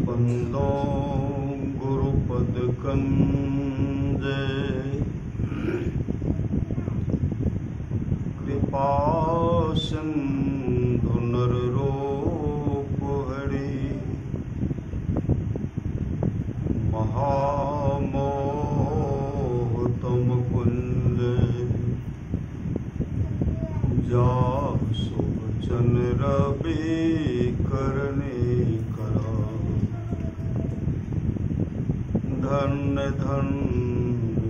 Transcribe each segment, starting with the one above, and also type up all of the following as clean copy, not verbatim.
बंदो गुरुपद कंजे कृपा सिंधु नर रूप हरि महामोह तम कुंज जा सुवचन रवि करने करा धन धन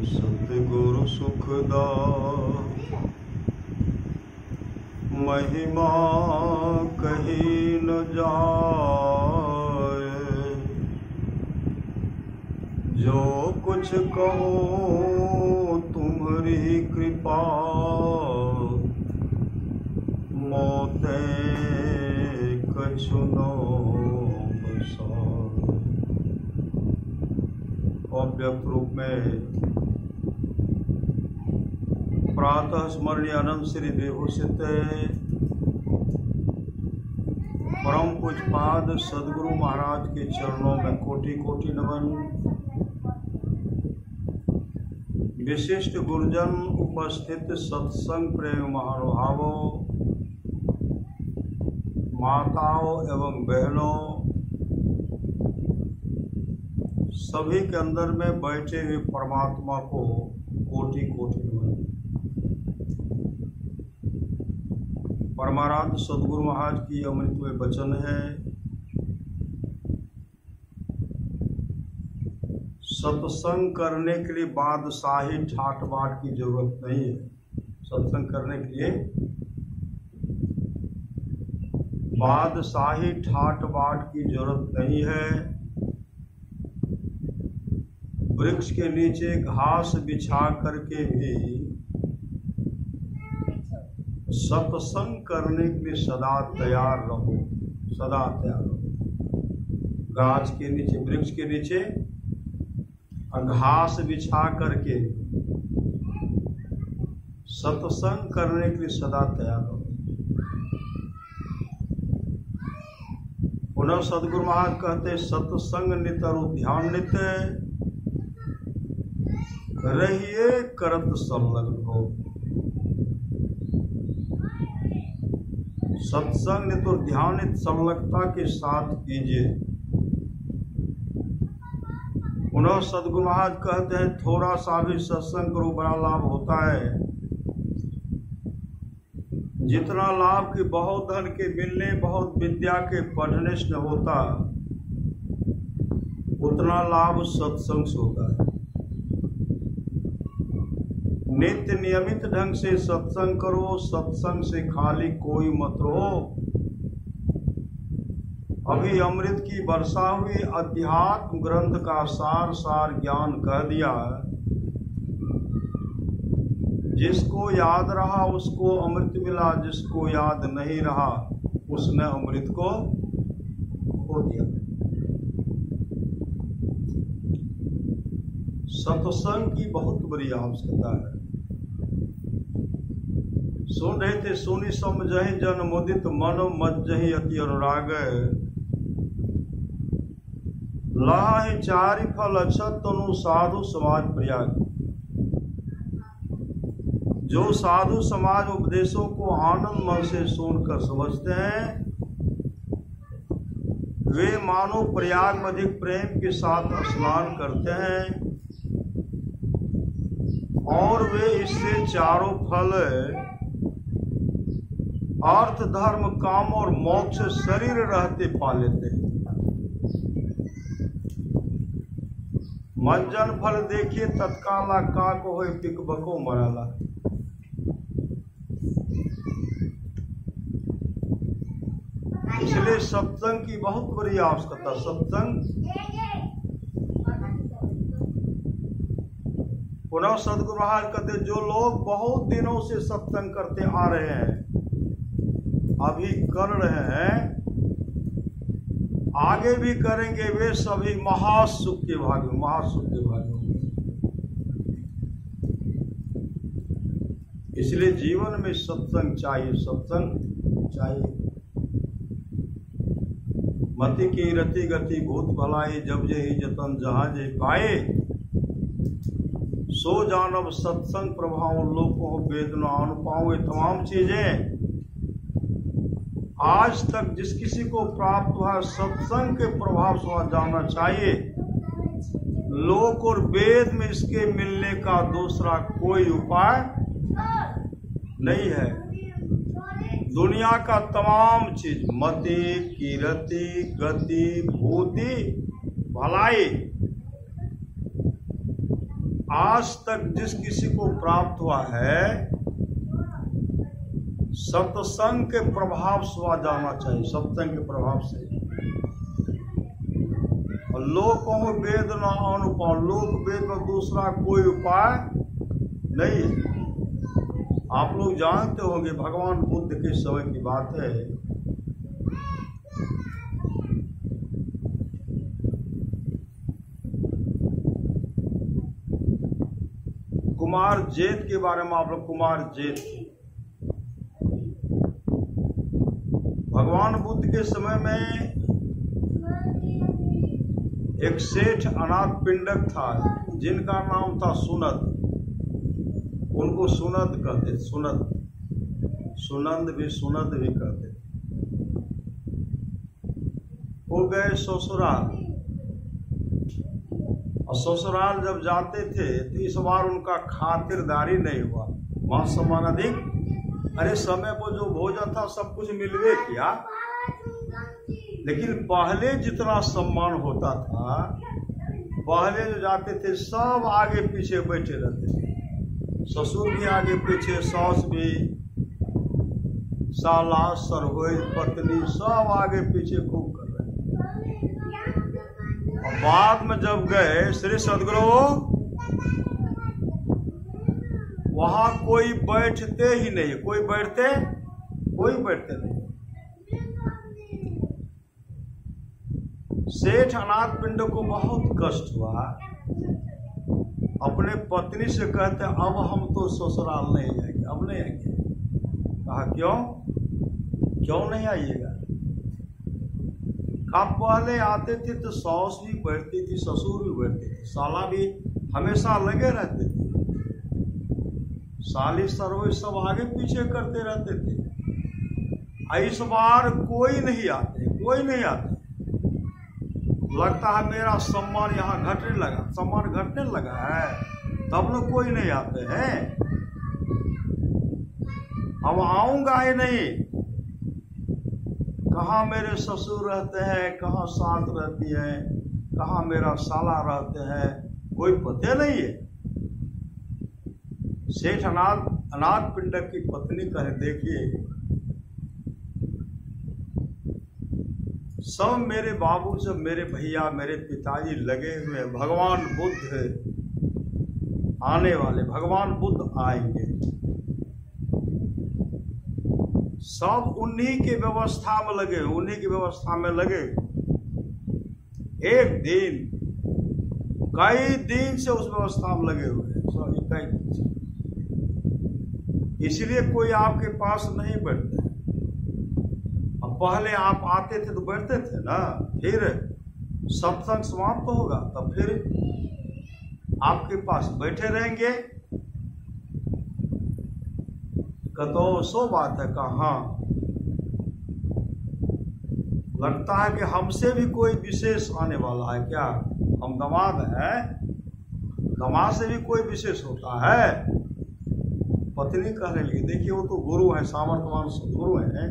सतगुरु सुखदा महिमा कही न जाए जो कुछ कहो तुम्हारी कृपा मोते कछु नो बसा। अव्यक्त रूप में प्रातः स्मरणीय अनंत श्री विभूषित परम पूज्यपाद सदगुरु महाराज के चरणों में कोटि कोटि नमन। विशिष्ट गुरुजन उपस्थित सत्संग प्रेम महानुभावों, माताओं एवं बहनों, सभी के अंदर में बैठे हुए परमात्मा को कोटि कोटि नमन। परमाराध्य सदगुरु महाराज की अमृतमय वचन है, सत्संग करने के लिए बादशाही ठाट बाट की जरूरत नहीं है। सत्संग करने के लिए बादशाही ठाट बाट की जरूरत नहीं है। वृक्ष के नीचे घास बिछा करके भी सत्संग करने के लिए सदा तैयार रहो, सदा तैयार रहो। गाछ के नीचे, वृक्ष के नीचे घास बिछा करके सत्संग करने के लिए सदा तैयार रहो। पुनः सदगुरु महाराज कहते सत्संग नितरु ध्यान नित रहिए करत संलग्न हो। सत्संग नितरु ध्यान संलग्नता के साथ कीजिए। पुनः सदगुरु महाराज कहते हैं थोड़ा सा भी सत्संग करो बड़ा लाभ होता है। जितना लाभ कि बहुत धन के मिलने, बहुत विद्या के पढ़ने से न होता, उतना लाभ सत्संग से होता है। नित्य नियमित ढंग से सत्संग करो, सत्संग से खाली कोई मत रहो। अभी अमृत की वर्षा हुई, अध्यात्म ग्रंथ का सार सार ज्ञान कह दिया। जिसको याद रहा उसको अमृत मिला, जिसको याद नहीं रहा उसने अमृत को खो दिया। सत्संग की बहुत बड़ी आवश्यकता है। सुन रहे थे सुनी समझहि जन मुदित मनो मज्जहि अति अनुराग लाहि चारि फल अक्षत तनु साधु समाज प्रयाग। जो साधु समाज उपदेशों को आनंद मन से सुनकर समझते हैं, वे मानो प्रयाग में अधिक प्रेम के साथ स्नान करते हैं और वे इससे चारों फल अर्थ धर्म काम और मोक्ष शरीर रहते पा लेते हैं। मंजन फल देखिए तत्काला का को हो पिक बको मराला। इसलिए सत्संग की बहुत बड़ी आवश्यकता। सत्संग पुनः सदगुरु महाराज कहते जो लोग बहुत दिनों से सत्संग करते आ रहे हैं, अभी कर रहे हैं, आगे भी करेंगे, वे सभी महासुख के भागी, महासुख के भागी होंगे। इसलिए जीवन में सत्संग चाहिए, सत्संग चाहिए। मति की रति गति भूत भलाई, जब जे ही जतन जहां जे पाए। सो जानब सत्संग प्रभाव, लोको वेदना अनुपाओ। ये तमाम चीजें आज तक जिस किसी को प्राप्त हुआ सत्संग के प्रभाव से जानना चाहिए। लोक और वेद में इसके मिलने का दूसरा कोई उपाय नहीं है। दुनिया का तमाम चीज, मति कीरति गति भूति भलाई, आज तक जिस किसी को प्राप्त हुआ है सत्संग के प्रभाव से जाना चाहिए। सत्संग के प्रभाव से लोक वेद न अनुपाय, लोक वेद का दूसरा कोई उपाय नहीं है। आप लोग जानते होंगे भगवान बुद्ध के समय की बात है। कुमार जेत के बारे में आप लोग, कुमार जेत भगवान बुद्ध के समय में एक सेठ अनाथ पिंडक था जिनका नाम था सुनद। उनको सुनद कहते, सुनद, सुनंद भी सुनद भी कहते। वो गए ससुराल, और ससुराल जब जाते थे तो इस बार उनका खातिरदारी नहीं हुआ। मान सम्मान अधिक, अरे समय को जो भोजन था सब कुछ मिलवे किया, लेकिन पहले जितना सम्मान होता था, पहले जो जाते थे सब आगे पीछे बैठे रहते थे। ससुर भी आगे पीछे, सास भी, साला सरहोज पत्नी सब आगे पीछे खूब कर रहे। और बाद में जब गए श्री सदगुरु, वहां कोई बैठते ही नहीं, कोई बैठते नहीं। सेठ अनाथ पिंड को बहुत कष्ट हुआ। अपने पत्नी से कहते अब हम तो ससुराल नहीं जाएंगे, अब नहीं आएंगे। कहा क्यों नहीं आइएगा? कहा पहले आते थे तो सास भी बैठती थी, ससुर भी बैठते थे, साला भी हमेशा लगे रहते थे, साली सरोज सब आगे पीछे करते रहते थे। इस बार कोई नहीं आते। लगता है मेरा सम्मान यहाँ घटने लगा, सम्मान घटने लगा है, तब लोग कोई नहीं आते हैं। अब आऊंगा ही नहीं। कहाँ मेरे ससुर रहते हैं, कहाँ सास रहती है, कहाँ मेरा साला रहते हैं, कोई पते नहीं है। सेठ अनाथ पिंडक की पत्नी कहे देखिए सब मेरे बाबू, सब मेरे भैया, मेरे पिताजी लगे हुए, भगवान बुद्ध आने वाले, भगवान बुद्ध आएंगे, सब उन्हीं के व्यवस्था में लगे। एक दिन, कई दिन से उस व्यवस्था में लगे हुए हैं, कई दिन से। इसलिए कोई आपके पास नहीं बैठते। अब पहले आप आते थे तो बैठते थे ना, फिर सत्संग समाप्त होगा तब फिर आपके पास बैठे रहेंगे। तो सो बात है। कहाँ लगता है कि हमसे भी कोई विशेष आने वाला है क्या? हम दामाद हैं, दामाद से भी कोई विशेष होता है। पत्नी कहने लगी देखिए वो तो गुरु है, सामर्थ्यवान सदगुरु है,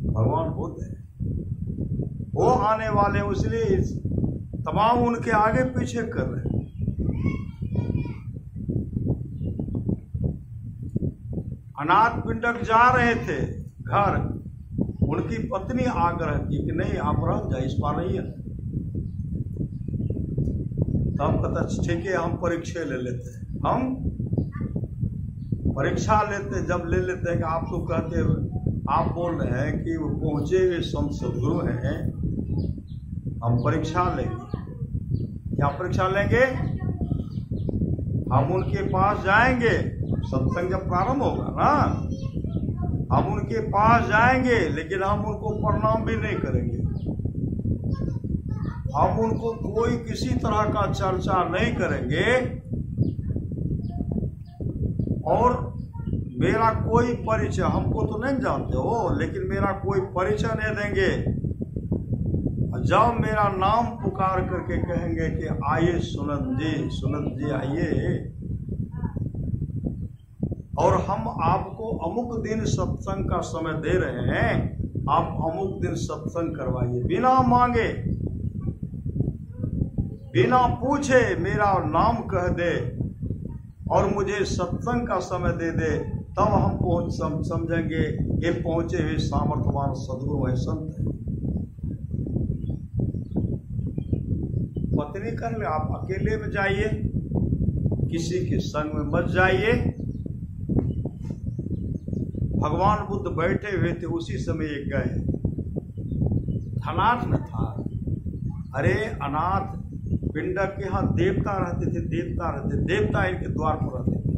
भगवान बुद्ध है, वो आने वाले, इसलिए तमाम उनके आगे पीछे कर रहे हैं। अनाथ पिंडक जा रहे थे घर, उनकी पत्नी आग्रह की कि नहीं आप रह जाए, इस बार नहीं है। तब कहता ठीक है हम परीक्षा ले लेते हैं, हम परीक्षा लेते, जब ले लेते हैं कि आप तो कहते आप बोल रहे हैं कि वो पहुंचे हुए संत सदगुरु हैं, हम परीक्षा लेंगे। क्या परीक्षा लेंगे? हम उनके पास जाएंगे, सत्संग जब प्रारंभ होगा ना, हम उनके पास जाएंगे, लेकिन हम उनको प्रणाम भी नहीं करेंगे। हम उनको कोई किसी तरह का चर्चा नहीं करेंगे और मेरा कोई परिचय, हमको तो नहीं जानते हो, लेकिन मेरा कोई परिचय नहीं देंगे। जब मेरा नाम पुकार करके कहेंगे कि आइए सुनंद जी आइए, और हम आपको अमुक दिन सत्संग का समय दे रहे हैं, आप अमुक दिन सत्संग करवाइए, बिना मांगे बिना पूछे मेरा नाम कह दे और मुझे सत्संग का समय दे दे, तब हम समझेंगे ये पहुंचे हुए सामर्थ्यवान सदगुरु है, संत है। पत्नी कर ले, आप अकेले में जाइए, किसी के संग में मत जाइए। भगवान बुद्ध बैठे हुए थे, उसी समय एक गए, धनाथ न था। अरे अनाथ पिंडक के यहाँ देवता रहते थे, देवता इनके द्वार पर रहते थे,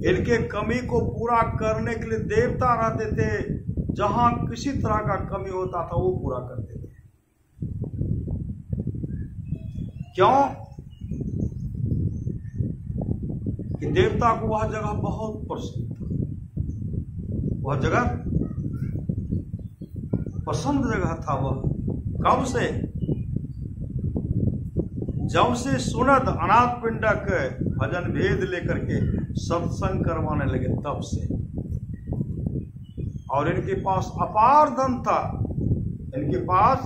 इनके कमी को पूरा करने के लिए देवता रहते थे। जहां किसी तरह का कमी होता था वो पूरा करते थे। क्यों? कि देवता को वह जगह बहुत पसंद था, वह जगह पसंद जगह था। वह कब से? जब से सुनद अनाथ पिंडक भजन भेद लेकर के सत्संग करवाने लगे, तब से। और इनके पास अपार धन था, इनके पास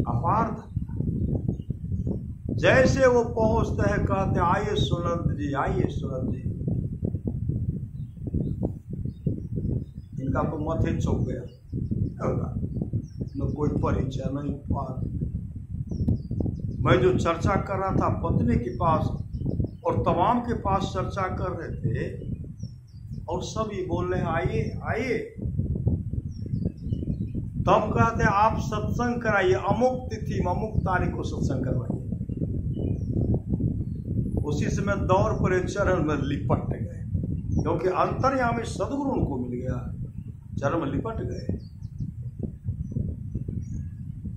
अपार धन। जैसे वो पहुंचते हैं कहते आइए सुनंद जी, आइए सुनंद जी। इनका तो मथे चौक गया, न कोई परिचय नहीं पास। मैं जो चर्चा कर रहा था पत्नी के पास और तमाम के पास चर्चा कर रहे थे, और सभी बोल रहे हैं आइए आइए। तब कहते आप सत्संग कराइए, अमुक तिथि में अमुक तारीख को सत्संग करवाइए। उसी समय दौड़ पर चरण में लिपट गए, क्योंकि अंतर्यामी सदगुरु उनको मिल गया, चरण में लिपट गए।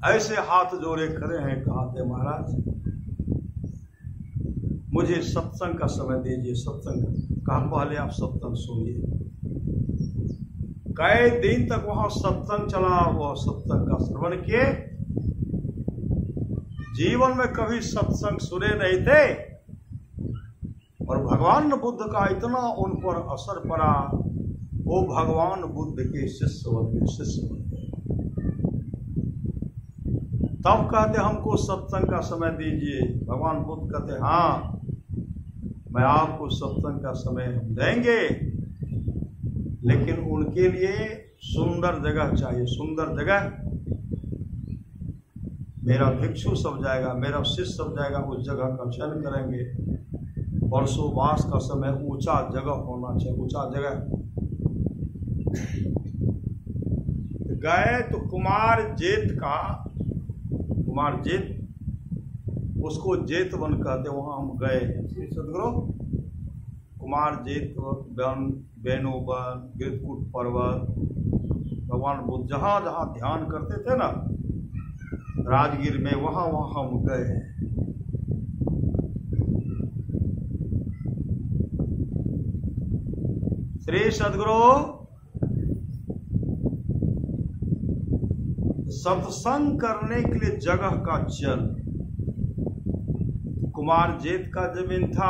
ऐसे हाथ जोड़े खड़े हैं, कहते महाराज मुझे सत्संग का समय दीजिए, सत्संग। कहा पहले आप सत्संग सुनिए। कई दिन तक वहां सत्संग चला, वह सत्संग का श्रवण किए। जीवन में कभी सत्संग सुने नहीं थे, और भगवान बुद्ध का इतना उन पर असर पड़ा, वो भगवान बुद्ध के शिष्य बन गए। तब कहते हमको सत्संग का समय दीजिए। भगवान बुद्ध कहते हाँ, मैं आपको सत्संग का समय देंगे, लेकिन उनके लिए सुंदर जगह चाहिए, सुंदर जगह। मेरा भिक्षु सब जाएगा, मेरा शिष्य सब जाएगा, उस जगह का चयन करेंगे। वर्षोवास का समय ऊंचा जगह होना चाहिए, ऊंचा जगह। गए तो कुमार जेत, उसको जेतवन कहते, वहां हम गए। श्री सदगुरु कुमार जेत वन, बेनोवन, गिरकुट पर्वत, भगवान बुद्ध जहां जहां ध्यान करते थे ना राजगीर में, वहां वहां हम गए। श्री सदगुरु सत्संग करने के लिए जगह का चयन, कुमार जेत का जमीन था।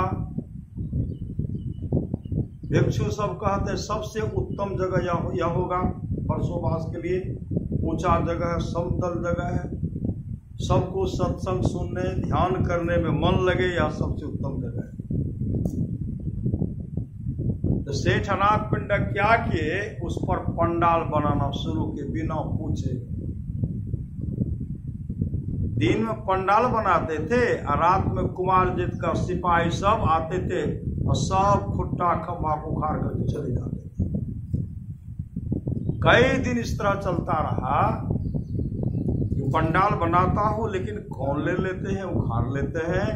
भिक्षु सब कहते सबसे उत्तम जगह यह होगा वर्षोवास के लिए। ऊंचा जगह है, समतल जगह है, सबको सत्संग सुनने ध्यान करने में मन लगे, यह सबसे उत्तम जगह है। तो सेठ अनाथ पिंडक क्या किए, उस पर पंडाल बनाना शुरू किए बिना पूछे। दिन में पंडाल बनाते थे और रात में कुमार जित का सिपाही सब आते थे और सब खुट्टा खम्भा उखाड़ करके चले जाते थे। कई दिन इस तरह चलता रहा कि पंडाल बनाता हूं लेकिन कौन ले लेते हैं, उखाड़ लेते हैं।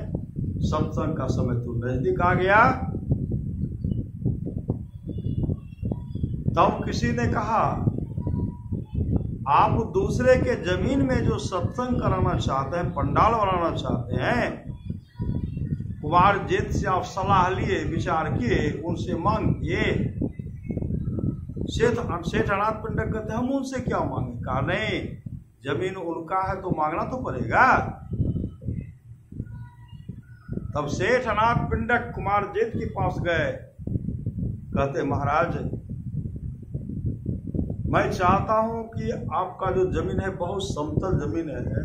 सत्संग का समय तो नजदीक आ गया। तब किसी ने कहा आप दूसरे के जमीन में जो सत्संग कराना चाहते हैं, पंडाल बनाना चाहते हैं, कुमार जेठ से आप सलाह लिए, विचार किए, उनसे मांग किए। सेठ अनाथ पिंडक कहते हम उनसे क्या मांगे? कहा नहीं, जमीन उनका है तो मांगना तो पड़ेगा। तब सेठ अनाथ पिंडक कुमार जेठ के पास गए, कहते महाराज मैं चाहता हूं कि आपका जो जमीन है बहुत समतल जमीन है,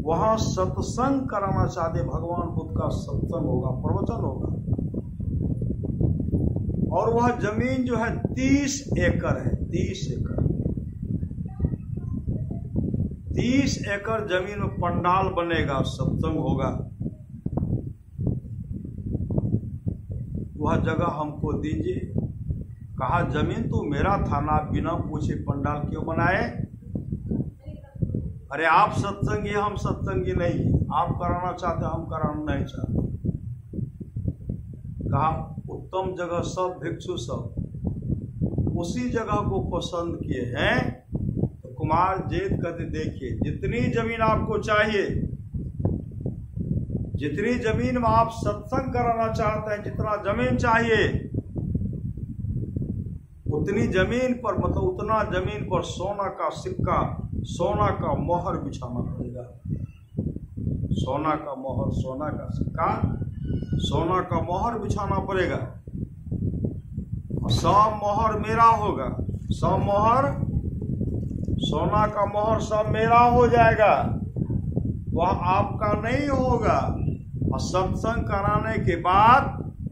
वहां सत्संग कराना चाहते, भगवान बुद्ध का सत्संग होगा, प्रवचन होगा, और वह जमीन जो है 30 एकड़ है। 30 एकड़ 30 एकड़ जमीन में पंडाल बनेगा, सत्संग होगा, वह जगह हमको दीजिए। कहा जमीन तो मेरा था ना, बिना पूछे पंडाल क्यों बनाए? अरे आप सत्संगी, हम सत्संगी नहीं, आप कराना चाहते, हम कराना नहीं चाहते। कहा उत्तम जगह सब भिक्षु सब उसी जगह को पसंद किए हैं। तो कुमार जेठ कहते देखिए, जितनी जमीन आपको चाहिए, जितनी जमीन में आप सत्संग कराना चाहते हैं, जितना जमीन चाहिए, उतनी जमीन पर, मतलब उतना जमीन पर सोना का सिक्का, सोना का मोहर बिछाना पड़ेगा। सोना का मोहर, सोना का सिक्का, सोना का मोहर बिछाना पड़ेगा। सब मोहर मेरा होगा, सब मोहर, सोना का मोहर सब मेरा हो जाएगा, वह आपका नहीं होगा। और सत्संग कराने के बाद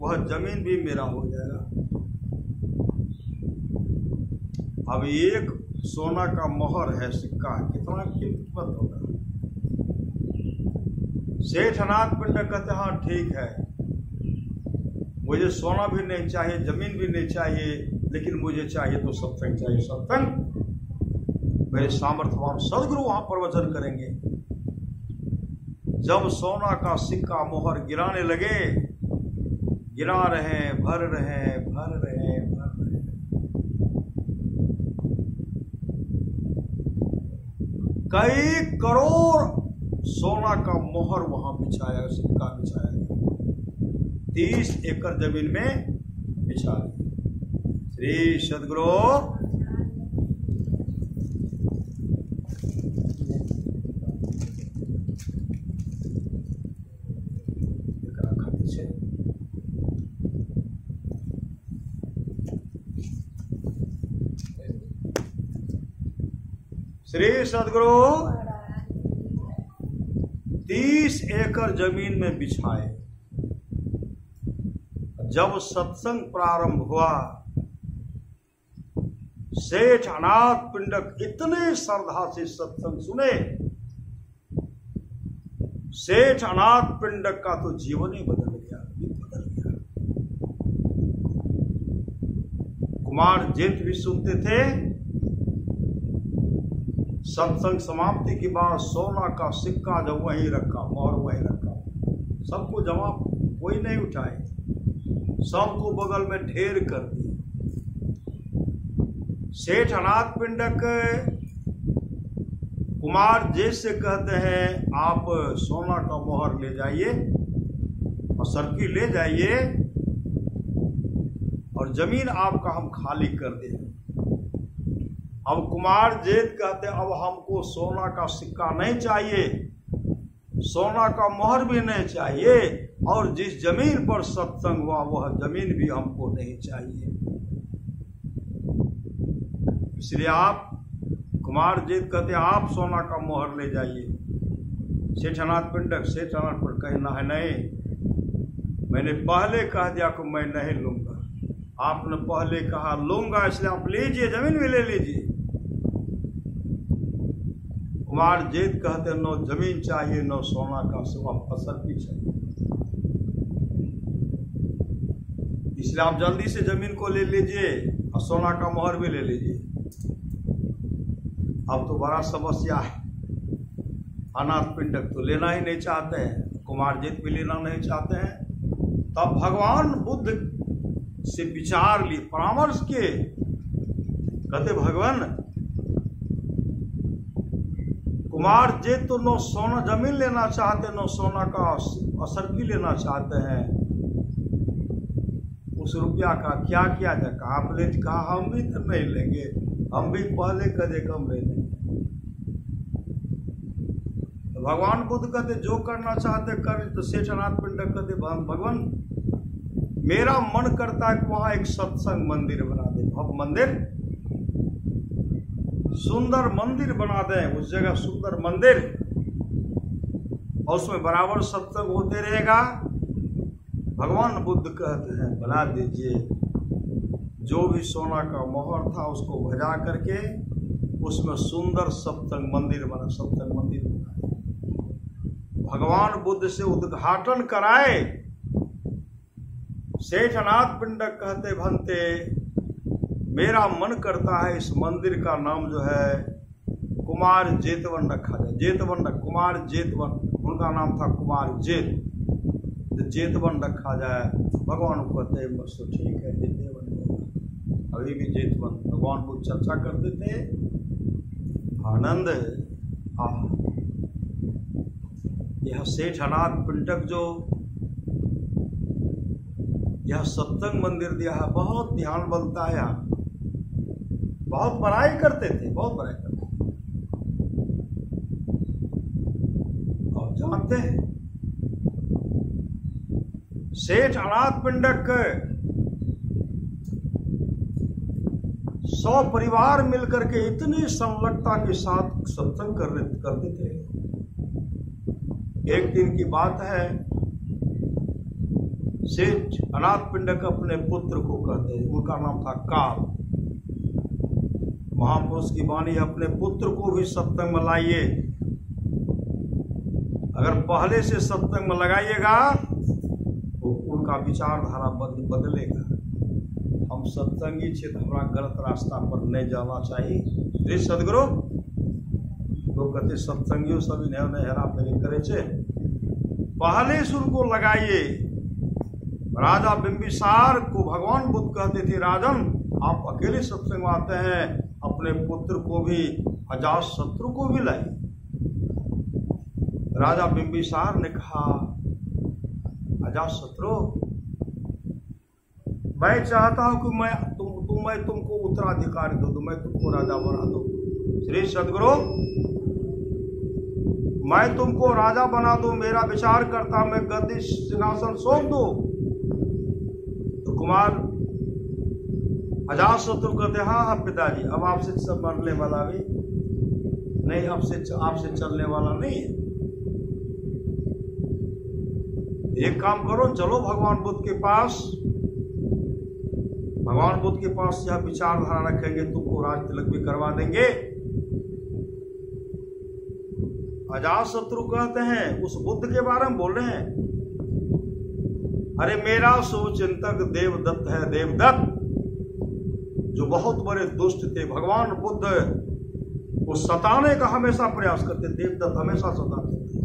वह जमीन भी मेरा हो जाएगा। अब एक सोना का मोहर है, सिक्का है, कितना कीमत होगा? सेठ अनाथ पिंडक कहते हाँ ठीक है, मुझे सोना भी नहीं चाहिए, जमीन भी नहीं चाहिए, लेकिन मुझे चाहिए तो सत्संग चाहिए। सत्संग मेरे सामर्थ्यवान सदगुरु वहां प्रवचन करेंगे। जब सोना का सिक्का मोहर गिराने लगे, गिरा रहे, भर रहे, भर रहे, भर रहे, कई करोड़ सोना का मोहर वहां बिछाया, सिक्का बिछाया गया। 30 एकड़ जमीन में बिछा दिया। श्री सदगुरु श्री सदगुरु 30 एकड़ जमीन में बिछाए। जब सत्संग प्रारंभ हुआ, सेठ अनाथ पिंडक इतने श्रद्धा से सत्संग सुने, सेठ अनाथ पिंडक का तो जीवन ही बदल गया, बदल गया। कुमार जेठ भी सुनते थे। सत्संग समाप्ति के बाद सोना का सिक्का जब वहीं रखा, मोहर वहीं रखा, सबको जमा कोई नहीं उठाए, सबको बगल में ढेर कर दिए। सेठ अनाथ पिंडक कुमार जेठ से कहते हैं आप सोना का मोहर ले जाइए और सर्की ले जाइए, और जमीन आपका हम खाली कर दें। अब कुमार जेठ कहते अब हमको सोना का सिक्का नहीं चाहिए, सोना का मोहर भी नहीं चाहिए, और जिस जमीन पर सत्संग हुआ वह जमीन भी हमको नहीं चाहिए। इसलिए आप, कुमार जेठ कहते आप सोना का मोहर ले जाइए। सेठ अनाथ पिंडक, सेठ अनाथ पर कहना है नहीं, मैंने पहले कह दिया कि मैं नहीं लूंगा, आपने पहले कहा लूंगा, इसलिए आप लीजिए, जमीन भी ले लीजिए। कुमार जेठ कहते नो जमीन चाहिए, नो सोना का सिवा फसल भी चाहिए, इसलिए आप जल्दी से जमीन को ले लीजिए और सोना का मोहर भी ले लीजिए। अब तो बड़ा समस्या है, अनाथ पिंडक तो लेना ही नहीं चाहते हैं, कुमार जेठ भी लेना नहीं चाहते हैं। तब भगवान बुद्ध से विचार लिए, परामर्श किए, कहते भगवान कुमार जे तो न सोना जमीन लेना चाहते, न सोना का असरफी लेना चाहते हैं। उस रुपया का क्या किया जाए? कहा प्लेट, कहा हम भी तो नहीं लेंगे, हम भी पहले कदे कम ले लेंगे। तो भगवान बुद्ध कहते जो करना चाहते कर। तो सेठ अनाथ पिंडक कहते भगवान मेरा मन करता है कि वहां एक सत्संग मंदिर बना दे, अब मंदिर सुंदर मंदिर बना दें, उस जगह सुंदर मंदिर, और उसमें बराबर सत्संग होते रहेगा। भगवान बुद्ध कहते हैं बना दीजिए। जो भी सोना का मोहर था उसको भजा करके उसमें सुंदर सत्संग मंदिर बना, सत्संग मंदिर बना। भगवान बुद्ध से उद्घाटन कराए। सेठ अनाथ पिंडक कहते भंते मेरा मन करता है इस मंदिर का नाम जो है कुमार जेतवन रखा जाए। जेतवन, कुमार जेतवन, उनका नाम था कुमार जेत, तो जेतवन रखा जाए। भगवान को कहते बस तो ठीक है, जेतवन होगा। अभी भी जेतवन भगवान को चर्चा करते थे। आनंद यह सेठ अनाथ पिंडक जो यह सत्संग मंदिर दिया है, बहुत ध्यान बनता है यहाँ, बहुत बड़ाई करते थे, बहुत बड़ाई करते थे। और जानते हैं सेठ अनाथ पिंडक 100 परिवार मिलकर के इतनी संलग्नता के साथ सत्संग करते थे। एक दिन की बात है, सेठ अनाथ पिंडक अपने पुत्र को कहते हैं, उनका नाम था काल। महापुरुष की वाणी, अपने पुत्र को भी सत्संग में लाइए। अगर पहले से सत्संग में लगाइएगा तो उनका विचारधारा बदलेगा। हम सत्संगी छे तो हमारा गलत रास्ता पर नहीं जाना चाहिए। सदगुरु लोग कहते सत्संगियों सभी नए हेरा फेरी करे छे, पहले से उनको लगाइए। राजा बिंबिसार को भगवान बुद्ध कहते थे राजन आप अकेले सत्संग में आते हैं, अपने पुत्र को भी अजातशत्रु को भी लाइए। राजा बिंबिसार ने कहा अजातशत्रु मैं चाहता हूं कि मैं तुमको उत्तराधिकारी दूं, मैं तुमको राजा बना दूं। श्री सदगुरु मैं तुमको राजा बना दूं, मेरा विचार करता मैं गद्दी सिंहासन सौंप दूं। तो कुमार अजातशत्रु कहते हाँ पिताजी, अब आपसे सब मरने वाला भी नहीं, आपसे चलने वाला नहीं है। एक काम करो, चलो भगवान बुद्ध के पास। भगवान बुद्ध के पास यह विचारधारा रखेंगे, तुमको राज तिलक भी करवा देंगे। अजातशत्रु कहते हैं उस बुद्ध के बारे में बोल रहे हैं, अरे मेरा शुभचिंतक देवदत्त है, देवदत्त जो बहुत बड़े दुष्ट थे। भगवान बुद्ध को सताने का हमेशा प्रयास करते, देवदत्त हमेशा सताते थे।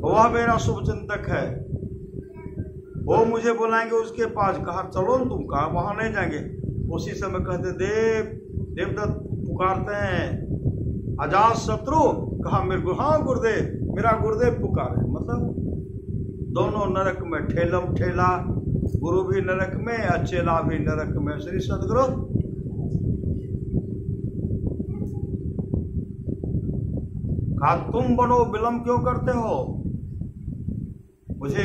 वह मेरा शुभचिंतक है, वो मुझे बुलाएंगे उसके पास। कहा चलो तुम, कहा वहां नहीं जाएंगे। उसी समय कहते देवदत्त पुकारते हैं अजातशत्रु, कहा मेरे हाँ गुरुदेव, मेरा गुरुदेव पुकारे। मतलब दोनों नरक में ठेलम ठेला, गुरु भी नरक में और चेला भी नरक में। श्री सदगुरु कहा तुम बनो विलंब क्यों करते हो? मुझे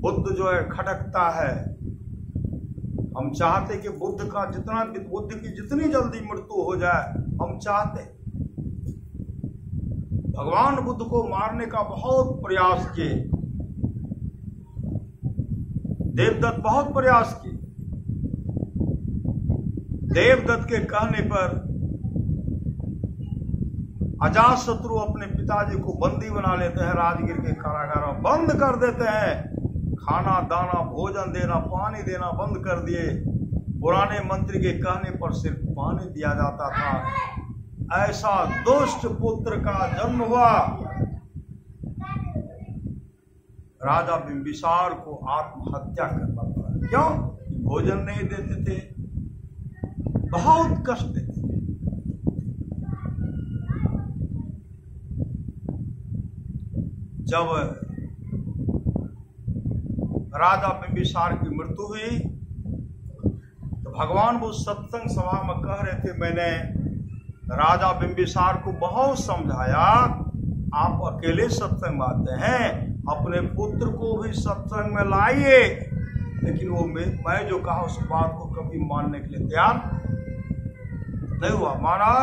बुद्ध जो है खटकता है। हम चाहते कि बुद्ध की जितनी जल्दी मृत्यु हो जाए, हम चाहते। भगवान बुद्ध को मारने का बहुत प्रयास किए, देवदत्त बहुत प्रयास किए। देवदत्त के कहने पर अजातशत्रु अपने पिताजी को बंदी बना लेते हैं, राजगीर के कारागार में बंद कर देते हैं। खाना दाना भोजन देना पानी देना बंद कर दिए। पुराने मंत्री के कहने पर सिर्फ पानी दिया जाता था। ऐसा दुष्ट पुत्र का जन्म हुआ। राजा बिंबिसार को आत्महत्या करना पड़ा। क्यों? भोजन नहीं देते थे, बहुत कष्ट देते थे। जब राजा बिंबिसार की मृत्यु हुई तो भगवान वो सत्संग सभा में कह रहे थे, मैंने राजा बिंबिसार को बहुत समझाया, आप अकेले सत्संग में आते हैं, अपने पुत्र को भी सत्संग में लाइए, लेकिन वो मैं जो कहा उस बात को कभी मानने के लिए तैयार नहीं हुआ। माना,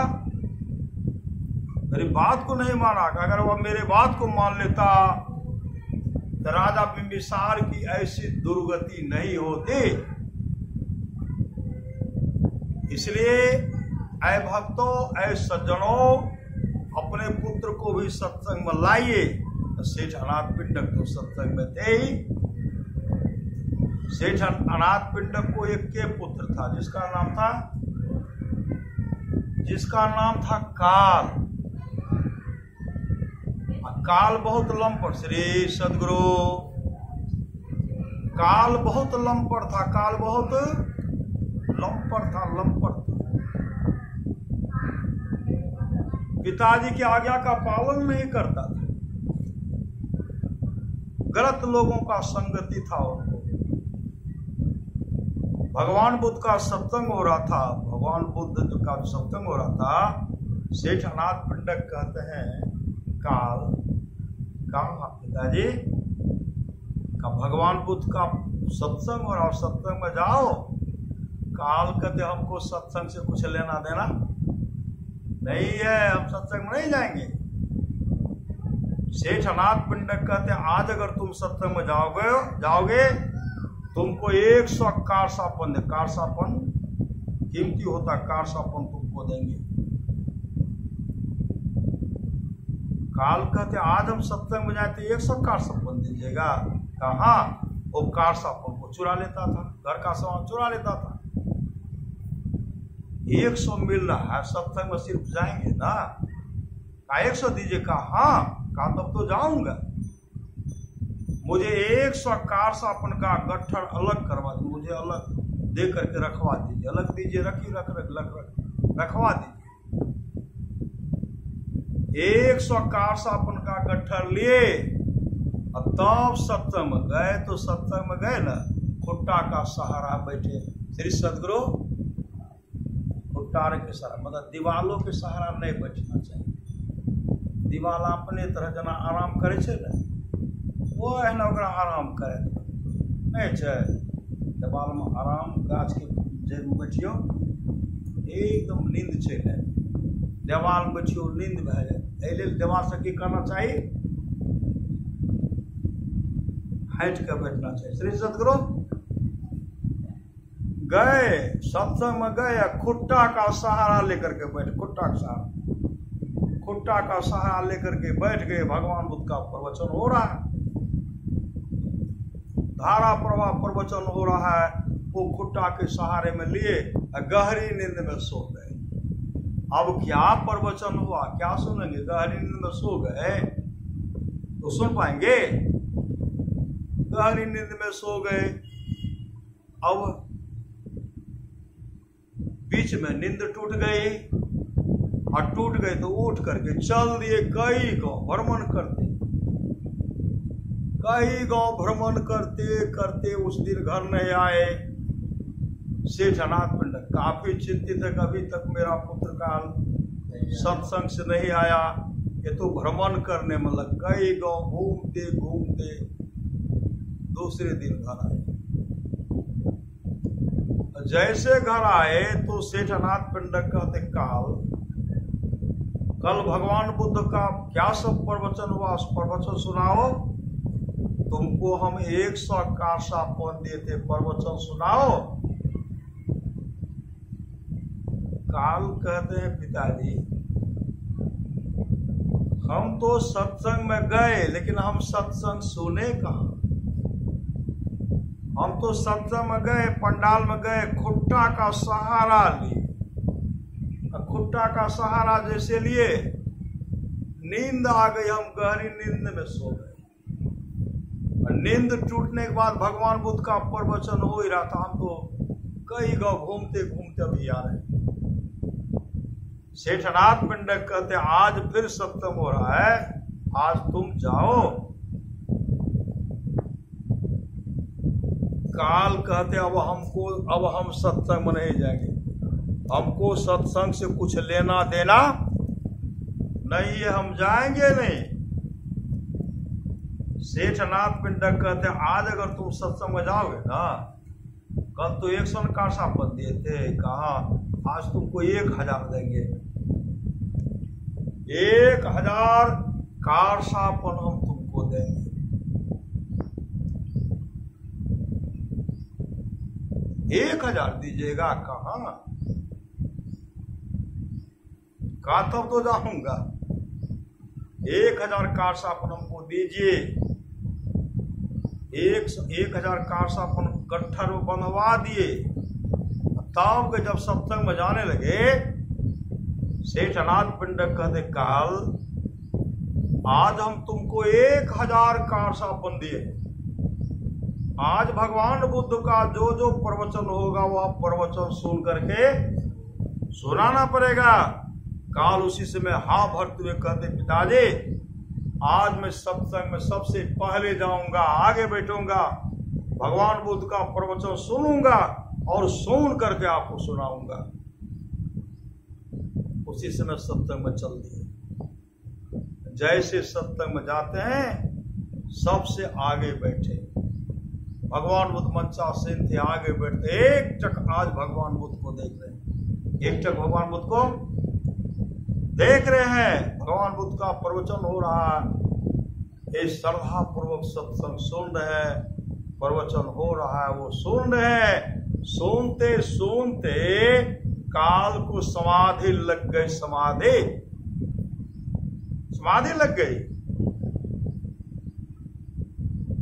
मेरी बात को नहीं माना। अगर वह मेरे बात को मान लेता तो राजा बिंबिसार की ऐसी दुर्गति नहीं होती। इसलिए ऐ भक्तों, ऐ सज्जनों, अपने पुत्र को भी सत्संग में लाइए। सेठ अनाथ पिंडक तो सत्संग में थे ही। सेठ अनाथ पिंडक को एक के पुत्र था जिसका नाम था काल। काल बहुत लंपट, श्री सदगुरु, काल बहुत लंपट था, काल बहुत लंपट था। पिताजी की आज्ञा का पालन नहीं करता था, गलत लोगों का संगति था उनको। भगवान बुद्ध का सत्संग हो रहा था, भगवान बुद्ध का सत्संग हो रहा था। सेठ अनाथ पिंडक कहते हैं, काल पिताजी का भगवान बुद्ध का सत्संग हो रहा, सत्संग में जाओ। काल कहते, हमको सत्संग से कुछ लेना देना नहीं है, हम सत्संग में नहीं जाएंगे। सेठ अनाथ पिंडक कहते, आज अगर तुम सत्संग में जाओगे तुमको 100 कारसापन, कारसापन कीमती होता, कारसापन तुमको देंगे। काल कहते, आज हम सत्संग में जाते 100 कारसापन दीजिएगा। कहा, वो कारसापन को चुरा लेता था, घर का सामान चुरा लेता था। 100 मिल रहा है, सत्संग में सिर्फ जाएंगे ना। 100 दीजिए। कहा, तब तो जाऊंगा। मुझे 100 कारसापन का गट्ठर अलग करवा दीजिए, मुझे अलग दे करके रखवा दीजिए, अलग दीजिए, रखवा दीजिए। 100 कारसापन का गट्ठर लिए और तब सत्संग में गए। तो सत्संग में गए ना, खुट्टा का सहारा बैठे। श्री सदगुरु, खुट्टा के सहारा मतलब दीवालों के सहारा नहीं बैठना चाहिए। दीवाल अपने तरह जना आराम करे छे ना, वो है ना, ओकरा आराम करे नहीं छै। दीवाल में आराम, गाछ के जड़ में बैठियो, एकदम नींद चले। देवाल में बैठियो, नींद भए जाए। एहि देवाल से की करना चाहिए, हट के बैठना चाहिए। श्री सदगुरु गए, सत्संग में गए, खुट्टा का सहारा लेकर के बैठ, खुट्टा का सहारा लेकर के बैठ गए। भगवान बुद्ध का प्रवचन हो रहा है, धारा प्रवाह प्रवचन हो रहा है। वो खुट्टा के सहारे में लिए गहरी नींद में सो गए। अब क्या प्रवचन हुआ, क्या सुनेंगे? गहरी नींद में सो गए तो सुन पाएंगे? गहरी नींद में सो गए। अब बीच में नींद टूट गई, और टूट गई तो उठ करके चल दिए कई गांव भ्रमण करते। कई गांव भ्रमण करते करते उस दिन घर नहीं आए। सेठ अनाथ पिंडक काफी चिंतित है, कभी तक मेरा पुत्र काल सत्संग से नहीं आया, ये तो भ्रमण करने में लग। कई गांव घूमते घूमते दूसरे दिन घर आए। जैसे घर आए तो सेठ अनाथ पिंडक कहते, कल भगवान बुद्ध का क्या सब प्रवचन हुआ, उस प्रवचन सुनाओ। तुमको हम 100 कारसापन देते, प्रवचन सुनाओ। काल कहते हैं, पिताजी हम तो सत्संग में गए, लेकिन हम सत्संग सुने कहाँ? हम तो सत्संग में गए, पंडाल में गए, खुट्टा का सहारा लिए। खुट्टा का सहारा जैसे लिए, नींद आ गई, हम गहरी नींद में सो गए। और नींद टूटने के बाद भगवान बुद्ध का प्रवचन हो ही रहा था। हम तो कई गांव घूमते घूमते अभी आ रहे। सेठ अनाथ पिंडक कहते, आज फिर सत्संग हो रहा है, आज तुम जाओ काल कहते अब हम सत्संग में नहीं जाएंगे, हमको सत्संग से कुछ लेना देना नहीं है, हम जाएंगे नहीं। सेठनाथ पिंडक कहते आज अगर तुम सत्संग में जाओगे ना, कल तो 100 कारसापन दिए थे, कहा आज तुमको 1000 देंगे, 1000 कारसापन हम तुमको देंगे। 1000 दीजिएगा? कहा तब तो जाऊंगा। 1000 कारसापन हमको दीजिए। 1000 कारसापन गट्ठर में बंधवा दिए। तब के जब सत्संग में जाने लगे, सेठनाथ पिंडक कहते काल आज हम तुमको 1000 कारसापन दिए। आज भगवान बुद्ध का जो जो प्रवचन होगा वह प्रवचन सुन करके सुनाना पड़ेगा। काल उसी समय हाँ भरते हुए कहते पिताजी आज मैं सत्संग में सबसे पहले जाऊंगा, आगे बैठूंगा, भगवान बुद्ध का प्रवचन सुनूंगा और सुन करके आपको सुनाऊंगा। उसी समय सत्संग में चल दिए। जैसे सत्संग में जाते हैं सबसे आगे बैठे, भगवान बुद्ध मंचासीन थे, आगे बैठते एक टक आज भगवान बुद्ध को देख रहे हैं, एक टक भगवान बुद्ध को देख रहे हैं। भगवान बुद्ध का प्रवचन हो रहा है, इस श्रद्धा पूर्वक सत्संग सुन रहे हैं, प्रवचन हो रहा है वो सुन रहे हैं। सुनते सुनते काल को समाधि लग गई, समाधि लग गई।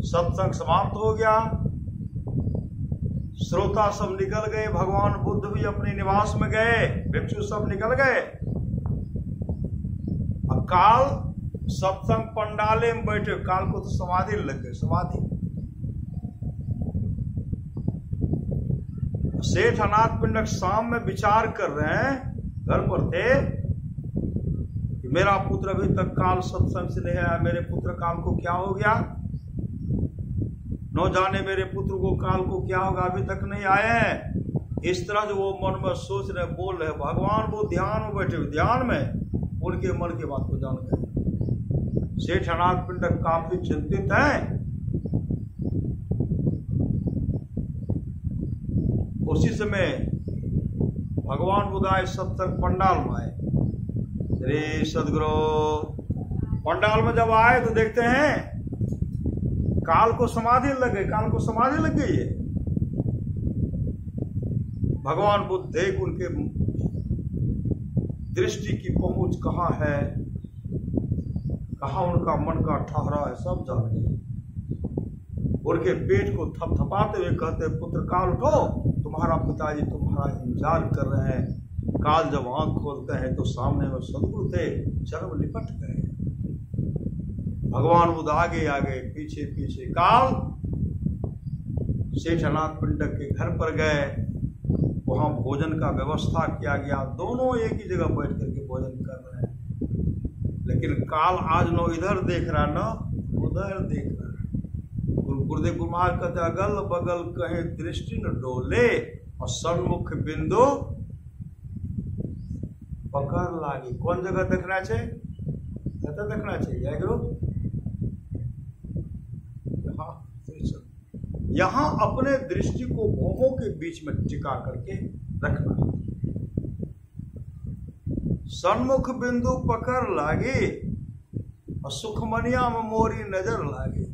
सत्संग समाप्त हो गया, श्रोता सब निकल गए, भगवान बुद्ध भी अपने निवास में गए, भिक्षु सब निकल गए। अब काल सत्संग पंडाले में बैठे, काल को तो समाधि लग गई, समाधि। सेठनाथ पिंडक शाम में विचार कर रहे हैं, घर पर थे कि मेरा पुत्र अभी तक काल सत्संग से नहीं आया, मेरे पुत्र काल को क्या हो गया, न जाने मेरे पुत्र को काल को क्या होगा, अभी तक नहीं आए हैं। इस तरह से वो मन में सोच रहे, बोल रहे। भगवान वो ध्यान में बैठे, ध्यान में उनके मन की बात को जान गए। सेठनाथ पिंडक काफी चिंतित हैं। उसी समय भगवान बुद्ध आए, सत्संग पंडाल में आए। श्री सदगुरु पंडाल में जब आए तो देखते हैं काल को समाधि लग गई, काल को समाधि लग गई है। भगवान बुद्ध देख उनके दृष्टि की पहुंच कहाँ है, कहाँ उनका मन का ठहरा है, सब जान गए। उनके पेट को थपथपाते हुए कहते, पुत्र काल उठो, तुम्हारा पिताजी तुम्हारा इंतजार कर रहे हैं। काल जब आंख खोलते हैं तो सामने में सदगुरु थे, चरण लिपट गए। भगवान बुद्ध आगे आगे पीछे पीछे। काल सेठनाथ पिंडक के घर पर गए, वहां भोजन का व्यवस्था किया गया। दोनों एक ही जगह बैठ करके भोजन कर रहे हैं, लेकिन काल आज न इधर देख रहा न उधर देख रहा है। गुरुदेव गुरु महाराज कहते अगल बगल कहे दृष्टि न डोले और सन्मुख बिंदु पकड़ लागी। कौन जगह देखना चाहिए, देखना चाहिए गुरु, यहां अपने दृष्टि को भौहों के बीच में टिका करके रखना। सन्मुख बिंदु पकड़ लागे और सुखमनिया में मोरी नजर लागे।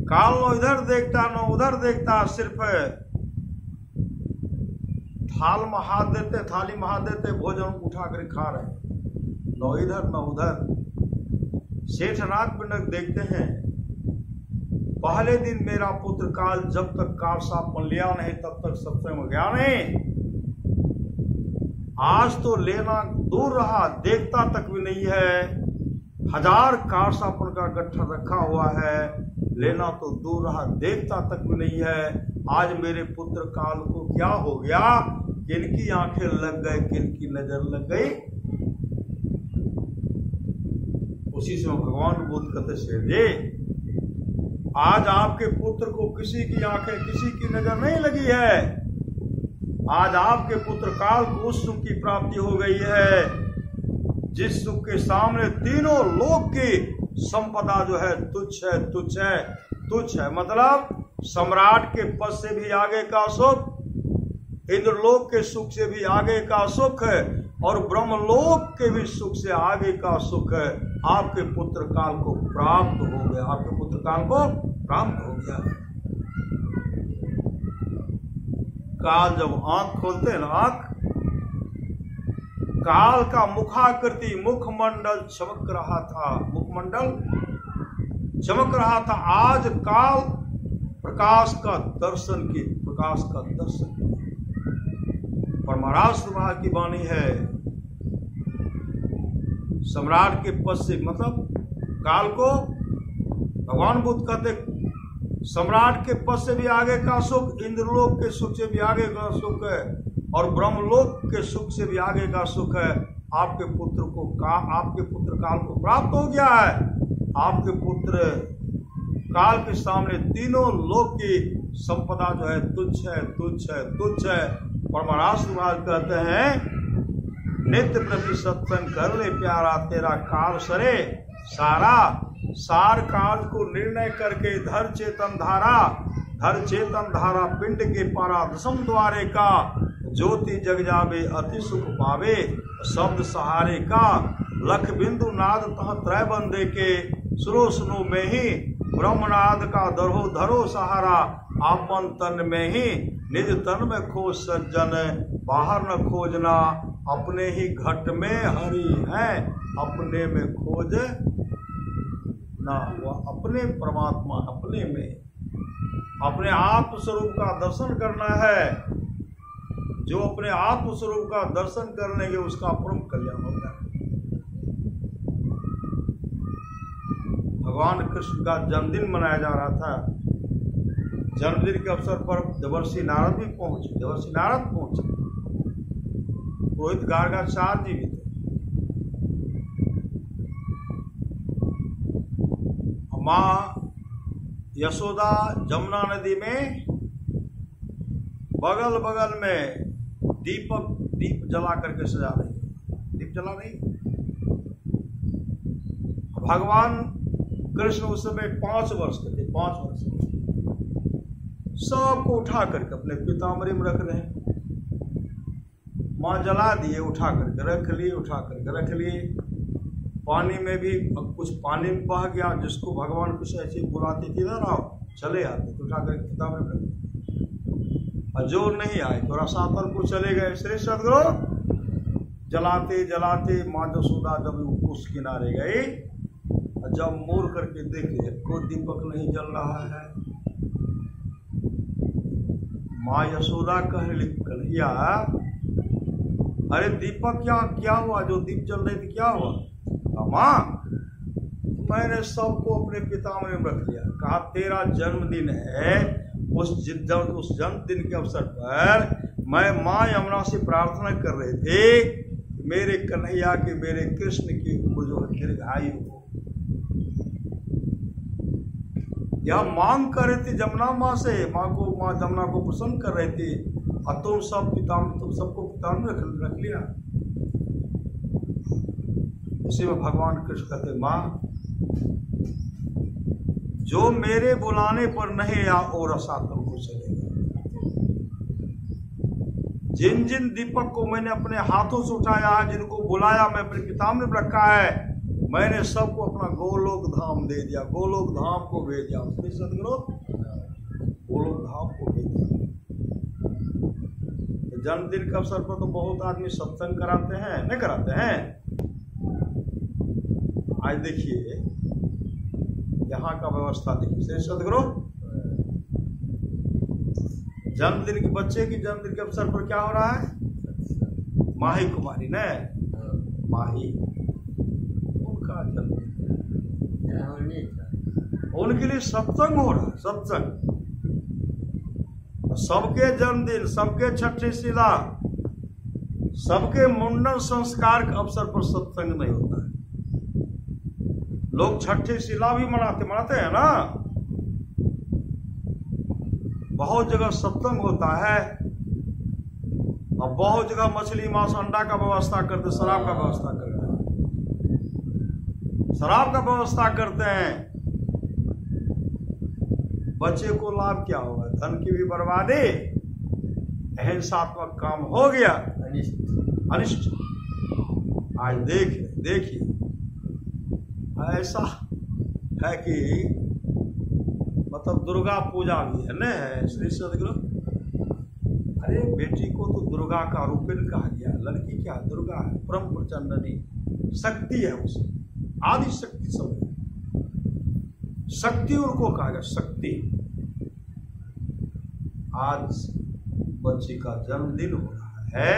काल न इधर देखता न उधर देखता, सिर्फ थाल में हाथ देते, थाली में हाथ देते, भोजन उठा कर खा रहे, न इधर न उधर। सेठनाथ पिंडक देखते हैं, पहले दिन मेरा पुत्र काल जब तक कारसापन लिया नहीं तब तक सत्संग में गया नहीं। आज तो लेना दूर रहा, देखता तक भी नहीं है। 1000 कारसापन का गट्ठा रखा हुआ है, लेना तो दूर रहा, देखता तक भी नहीं है। आज मेरे पुत्र काल को क्या हो गया, किनकी आंखें लग गए, किनकी नजर लग गई। उसी से भगवान बुद्ध कहते शेर जी आज आपके पुत्र को किसी की आंखें, किसी की नजर नहीं लगी है। आज आपके पुत्र काल को उस सुख की प्राप्ति हो गई है जिस सुख के सामने तीनों लोक की संपदा जो है तुच्छ है, तुच्छ है, तुच्छ है। मतलब सम्राट के पद से भी आगे का सुख, इंद्रलोक के सुख से भी आगे का सुख है, और ब्रह्मलोक के भी सुख से आगे का सुख है। आपके पुत्र काल को प्राप्त हो गया, आपके पुत्र काल को प्राप्त हो गया। काल जब आंख खोलते हैं ना, आंख, काल का मुखाकृति, मुखमंडल चमक रहा था, मुखमंडल चमक रहा था। आज काल प्रकाश का दर्शन की, प्रकाश का दर्शन की। पर महाराज सुभा की वाणी है, सम्राट के पद से, मतलब काल को भगवान बुद्ध कहते सम्राट के पद से भी आगे का सुख, इंद्रलोक के सुख से भी आगे का सुख है, और ब्रह्मलोक के सुख से भी आगे का सुख है। आपके पुत्र को आपके पुत्र काल को प्राप्त हो गया है। आपके पुत्र काल के सामने तीनों लोक की संपदा जो है तुच्छ है, तुच्छ है, तुच्छ है। और महाराज सुभाष कहते हैं नित्य प्रति सत्संग कर ले प्यारा, तेरा काल सरे सारा। सार काल को निर्णय करके धर चेतन धारा, धर चेतन धारा पिंड के पारा दसम द्वारे का, ज्योति जग जावे अति सुख पावे शब्द सहारे का। लख बिंदु नाद तह त्रय बंदे के, सुनो सुनो में ही ब्रह्मनाद का दरो धरो सहारा। आपन तन में ही निज तन में खोज सज्जन, बाहर न खोजना अपने ही घट में हरि है। अपने में खोज ना, वह अपने परमात्मा, अपने में अपने आत्म स्वरूप का दर्शन करना है। जो अपने आत्म स्वरूप का दर्शन करने के उसका परम कल्याण होता है। भगवान कृष्ण का जन्मदिन मनाया जा रहा था। जन्मदिन के अवसर पर देवर्षि नारद भी पहुंचे, देवर्षि नारद पहुंचे, पुरोहित गार्गाचार्य जी भी थे। माँ यशोदा जमुना नदी में बगल बगल में दीप जला करके सजा रही है। दीप जला रही। भगवान कृष्ण उस समय 5 वर्ष के थे, 5 वर्ष के। सबको उठा करके अपने पीताम्बरी में रख रहे हैं। माँ जला दिए, उठा करके रख लिए, उठा करके रख लिए। पानी में भी कुछ पानी में बह गया, जिसको भगवान कुछ ऐसे बुलाते थे ना, चले आते तो उठा करके पीताम्बरी में रख दिए। जो नहीं आए तो रसातल को चले गए। श्री सदगुरु जलाते जलाते माँ यशोदा जब उस किनारे गए, जब मोड़ करके देखे कोई दीपक नहीं जल रहा है। माँ यशोदा कह रही कन्हैया, अरे दीपक क्या हुआ? जो दीप जल रहे थे क्या हुआ? माँ मैंने सबको अपने पिताम्बरी में रख लिया। कहा तेरा जन्मदिन है, उस जन्मदिन के अवसर पर मैं माँ यमुना से प्रार्थना कर रहे थे मेरे कन्हैया के, मेरे कृष्ण की उम्र जो है दीर्घायु हो। यह मांग कर रहे थे जमुना माँ से, माँ जमुना को प्रसन्न कर रहे थे, और तुम सबको पिताम्बरी में रख लिया। इसी में भगवान कृष्ण कहते, माँ जो मेरे बुलाने पर नहीं आया और रसातल को चलेगा। जिन जिन दीपक को मैंने अपने हाथों से उठाया है, जिनको बुलाया मैं अपने पिताम्बरी में रखा है, मैंने सबको अपना गोलोक धाम दे दिया, गोलोक धाम को भेज दिया। उसके सदगुरु गोलोक धाम को भेज दिया। जन्मदिन के अवसर पर तो बहुत आदमी सत्संग कराते हैं, नहीं कराते हैं? आज देखिए यहाँ का व्यवस्था देखिए। श्री सदगुरु जन्मदिन के बच्चे की जन्मदिन के अवसर पर क्या हो रहा है? माही कुमारी ने माही उनका जन्मदिन, उनके लिए सत्संग हो रहा है। सत्संग सबके जन्मदिन, सबके छठी शिला, सबके मुंडन संस्कार के अवसर पर सत्संग नहीं होता है। लोग छठी शिला भी मनाते हैं ना, बहुत जगह सत्संग होता है और बहुत जगह मछली मांस अंडा का व्यवस्था करते, शराब का व्यवस्था करते हैं, शराब का व्यवस्था करते हैं। बच्चे को लाभ क्या होगा? धन की भी बर्बादी, अहिंसात्मक काम हो गया, अनिष्ट। आज देखिए ऐसा है कि मतलब दुर्गा पूजा भी है न श्री सदगुरु। अरे बेटी को तो दुर्गा का रूपिण कहा गया, लड़की क्या दुर्गा है, परम प्रचंडनी शक्ति है, उसे आदि शक्ति सब शक्ति उनको कहा गया शक्ति। आज बच्ची का जन्मदिन हो रहा है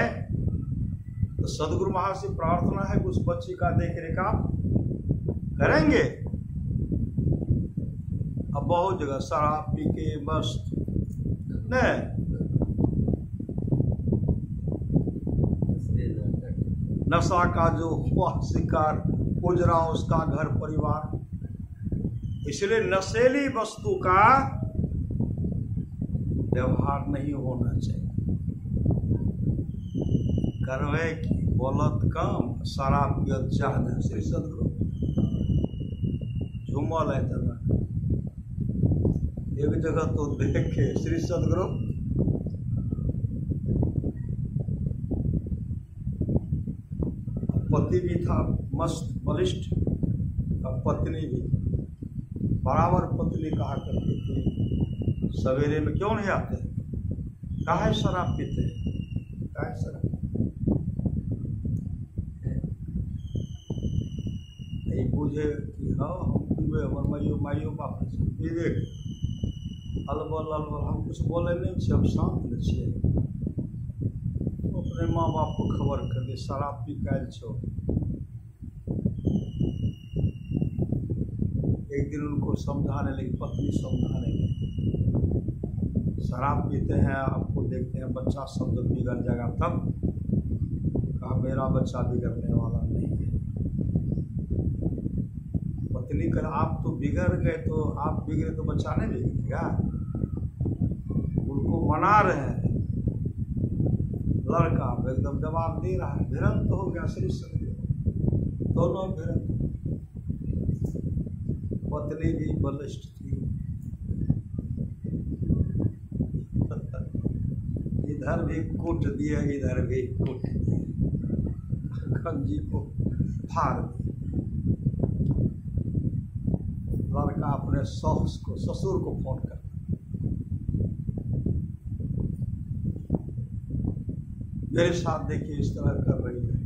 तो सदगुरु महाराज से प्रार्थना है कि उस बच्ची का देख रेख करेंगे। अब बहुत जगह शराब पी के मस्त न नशा का जो हुआ शिकार गुजरा उसका घर परिवार। इसलिए नशेली वस्तु का व्यवहार नहीं होना चाहिए। करवे की बोलत कम, शराब पियत ज्यादा। श्री सदगुरु झूमल है तना एक जगह तो देखे श्री सदगुरु पति भी था मस्त बलिष्ठ, पत्नी भी बराबर। पत्नी कहा करती थी सवेरे में क्यों नहीं आते, काहे शराब पीते, काहे शराब नहीं पूछे कि हाँ हम पीबे, हमारे माइयो बाप पीबे अलबल अलबल। हम कुछ बोले नहीं छे, हम शांत न छे। अपने माँ बाप को खबर कर दे शराब पी कैल छो। एक दिन उनको समझाने लगी, पत्नी समझाने लगी शराब पीते हैं आपको देखते हैं बच्चा सब जब बिगड़ जाएगा तब। कहा मेरा बच्चा बिगड़ने वाला नहीं है। पत्नी कर आप तो बिगड़ गए, तो आप बिगड़े तो बच्चा नहीं बिगड़ेगा। उनको मना रहे हैं, लड़का एकदम जवाब दे रहा है, भिरंत हो गया श्री सदगुरु, दोनों भिरंत। पत्नी भी बलिष्ठ थी, इधर भी कूट दिया इधर भी कूट दिया, गंजी को फाड़ दिया। लड़का अपने सौस को ससुर को फोन कर, मेरे साथ देखिए इस तरह कर रही है।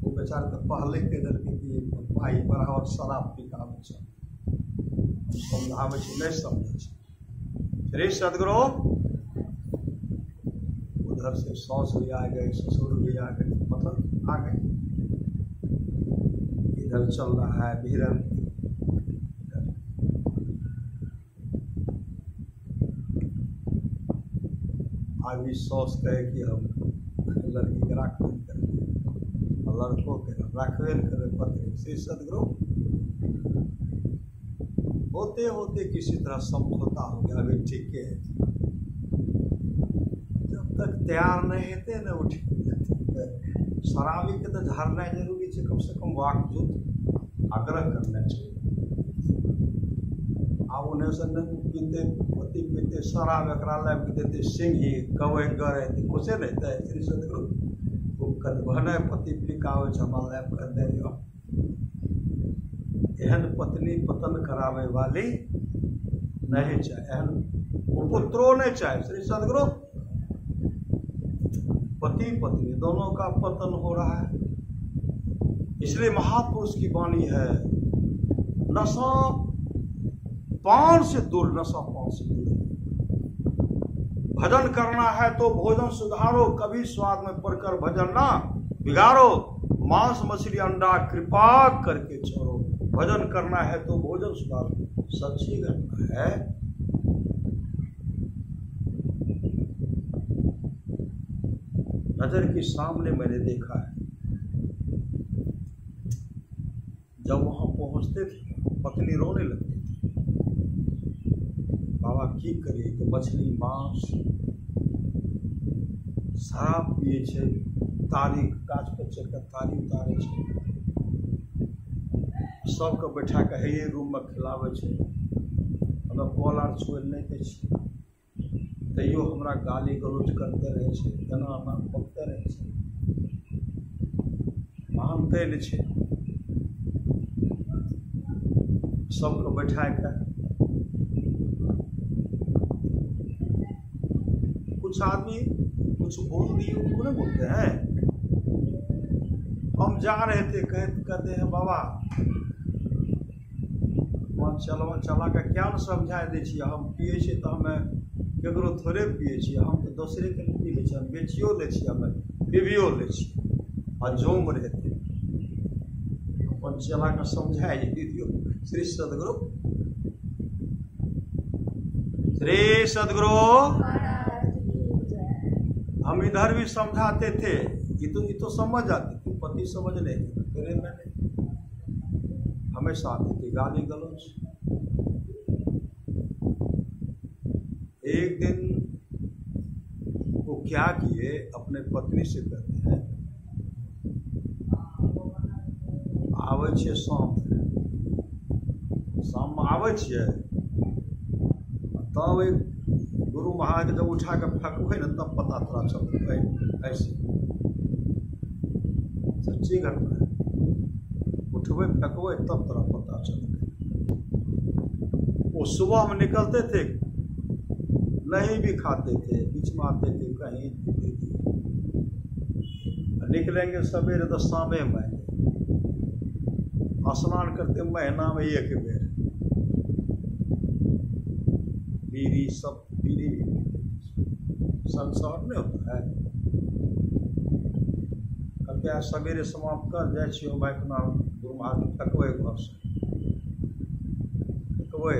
वो बेचारे तो पहले के दर की भाई बराबर शराब पी का बच्चा समझावे नहीं समझे। श्री सदगुरु उधर से सौस भी आ गए, ससुर भी आ गए, मतलब आ गए। इधर चल रहा है भिरन। अभी सौस कहे कि हम लड़की के राखवेन करें और लड़कों के राखवेन करें पत्नी। श्री सदगुरु होते होते किसी तरह समझौता हो गया, अभी ठीक है। जब तक तैयार नहीं होते न उठ शराबी के तो झाड़ना जरूरी है, कम से कम वाकजुत आग्रह करना चाहिए। अब उन्हें से नहीं पीते, पति पीते शराब एकरा लाइब देते सिंघी कवे गरे कुछ नहीं था। श्री सदगुरु वो कहने पति पिकावे क्षमा लाइब कर दे। एहन पत्नी पतन करावे वाली नहीं चाहे, एहन पुत्रों नहीं चाहे। श्री सदगुरु पति पत्नी दोनों का पतन हो रहा है। इसलिए महापुरुष की वाणी है, नशा पान से दूर, नशा पान से दूर। भजन करना है तो भोजन सुधारो, कभी स्वाद में पड़कर भजन ना बिगाड़ो। मांस मछली अंडा कृपा करके छोड़ो। भजन करना है तो भोजन सुधारो। सच्ची घटना है। नजर के सामने मैंने देखा है, जब वहां पहुंचते थे पत्नी रोने लगती थी। बाबा की करिए तो मछली मांस शराब पिए छे, तारी गाछ पर चढ़ कर तारी उतारे छे, सबके बैठा के हे रूम में खिलावे छे, हमरा कॉल आर छोड़ नहीं दै छी, तैयो हमरा गाली गलौज करते रहे छे, एना एना बोलते रहे छे, मानते नहीं छे। सबके बैठा के कुछ आदमी कुछ बोल दिए, उनको नहीं बोलते हैं। हम जा रहे थे, कहते हैं बाबा चला के क्या न समझाए दे छी, हम पिए छी तो हमें केकरो थोड़े पिए छी, हम तो दूसरे के पी ले छी, हम बेचियो ले छी, हमें पीबियो ले छी, और जोम रहते अपन चला के समझाए दीदियो। श्री सदगुरु, श्री सदगुरु। हम इधर भी समझाते थे, ये तो समझ जाती थी, पति समझ नहीं थी, फिर मैंने हमेशा आती थी गाली गलौज। एक दिन वो क्या किए, अपने पत्नी से कहते हैं आवे छे शाम में आवे छे, तब एक गुरु महाराज जब उठा के फेंकबे न तब पता तोरा चलते। ऐसे सच्ची घटना है, उठबे फेंकबे तब तोरा पता चलते। वो सुबह में निकलते थे, नहीं भी खाते थे, बीच में आते थे कहीं पीते थे, निकलेंगे सवेरे तो शामे में, स्नान करते महीना में एक बेर, बीड़ी सब बीड़ी भी संसार नहीं होता है। कहते हैं सवेरे समाप्त कर जाए छो भाई अपना गुरु महाराज फेंकबे घर से, फेंकबे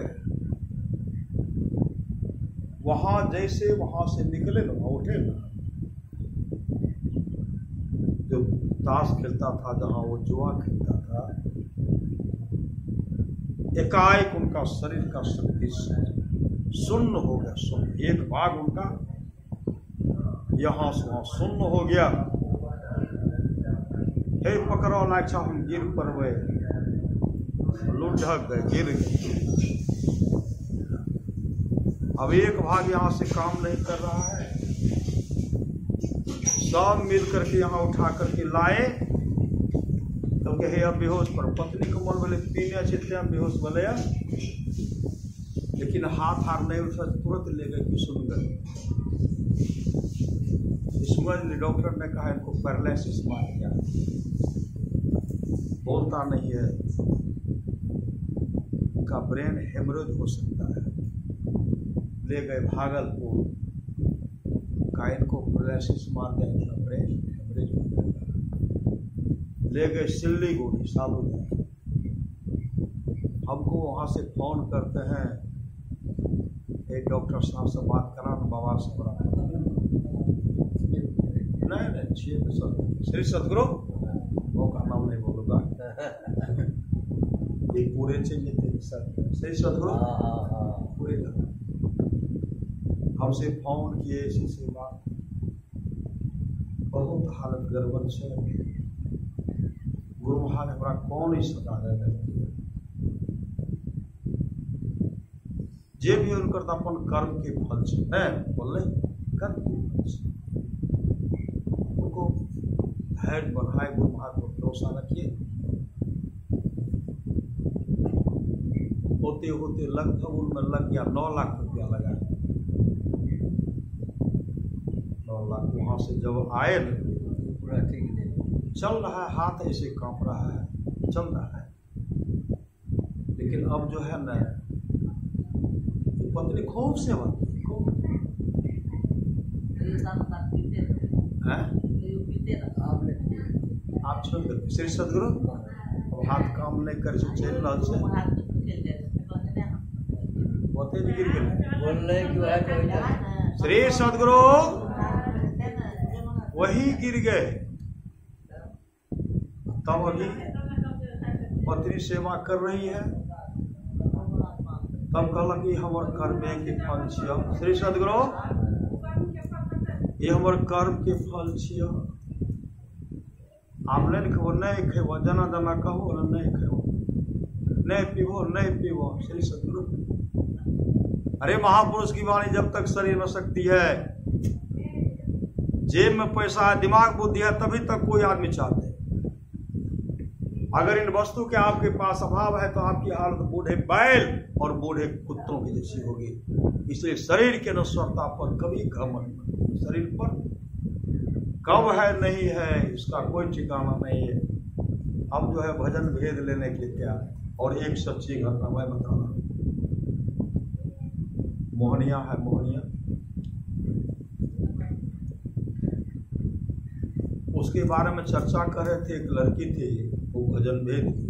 वहां जैसे वहां से निकले ना, वहां उठे ना, जो ताश खेलता था, जहां वो जुआ खेलता था, एकाएक उनका शरीर का शक्ति शून्य हो गया, शून्य, एक भाग उनका यहां से वहां शून्य हो गया। हे पकड़ो लाइछा, हम गिर पड़वे, लुढ़क गए, गिर गए। अब एक भाग यहां से काम नहीं कर रहा है, सब मिल करके यहां उठा करके लाए, तो हे अब बेहोश पर पत्नी को मन बोले पीने अच्छे बेहोश बोले, लेकिन हाथ हार नहीं उठा, तुरंत ले गए किशनगंज। किशनगंज डॉक्टर ने कहा इनको पैरालिसिस मार गया, बोलता नहीं है, इनका ब्रेन हेमरेज हो सकता है। ले गए भागलपुर, का इनको पैरालिसिस मार गया, इनका ब्रेन हेमरेज हो जाएगा। ले गए सिल्लीगुड़ी, सालों में हमको वहाँ से फोन करते हैं, एक डॉक्टर साहब से बात करा ना बाबा से, बड़ा नहीं 6 श्री सदगुरु, वो का नाम नहीं बोलूँगा, ये पूरे चाहिए थे सर, श्री सदगुरु पूरे हमसे फोन किए, इसी से बात, बहुत हालत गड़बड़ से, गुरु महाराज हमारा कौन ही सदा दे देती है, जे भी उनकर अपन कर्म के फल से बोले कर्म के फल से, उनको धैर्य बढ़ाए, गुरु महाराज को भरोसा रखिए। होते होते लगभग उनमें लग गया 9 लाख रुपया लगा, 9 लाख। वहां से जब आए न, पूरा ठीक है, चल रहा है, हाथ ऐसे कांप रहा है, चल रहा है, लेकिन अब जो है ना, पत्नी खूब सेवा की, आप छोड़ देते श्री सदगुरु, हाथ काम नहीं कर चल रहा से, गिर गए श्री सदगुरु, वही गिर गए। तब अभी पत्नी सेवा कर रही है, तब कहला कि हमर कर्म के फल छिया। श्री सदगुरु ये हमर कर्म के फल छिया। आप नहीं खेबो, नहीं खेबो, जना जना कहो नहीं खेबो, नहीं पीबो, नहीं पीबो। श्री सदगुरु अरे महापुरुष की वाणी जब तक शरीर में शक्ति है, जेब में पैसा है, दिमाग बुद्धि है, तभी तक कोई आदमी चाहते। अगर इन वस्तु के आपके पास अभाव है तो आपकी हालत बूढ़े बैल और बूढ़े कुत्तों की जैसी होगी। इसलिए शरीर के नश्वरता पर कभी घमंड, शरीर पर कब है नहीं है इसका कोई ठिकाना नहीं है। अब जो है भजन भेद लेने के लिए तैयार है। और एक सच्ची घटना मैं बता रहा हूं, मोहनिया है, मोहनिया, उसके बारे में चर्चा कर रहे थे। एक लड़की थी, वो भजन भेद थी,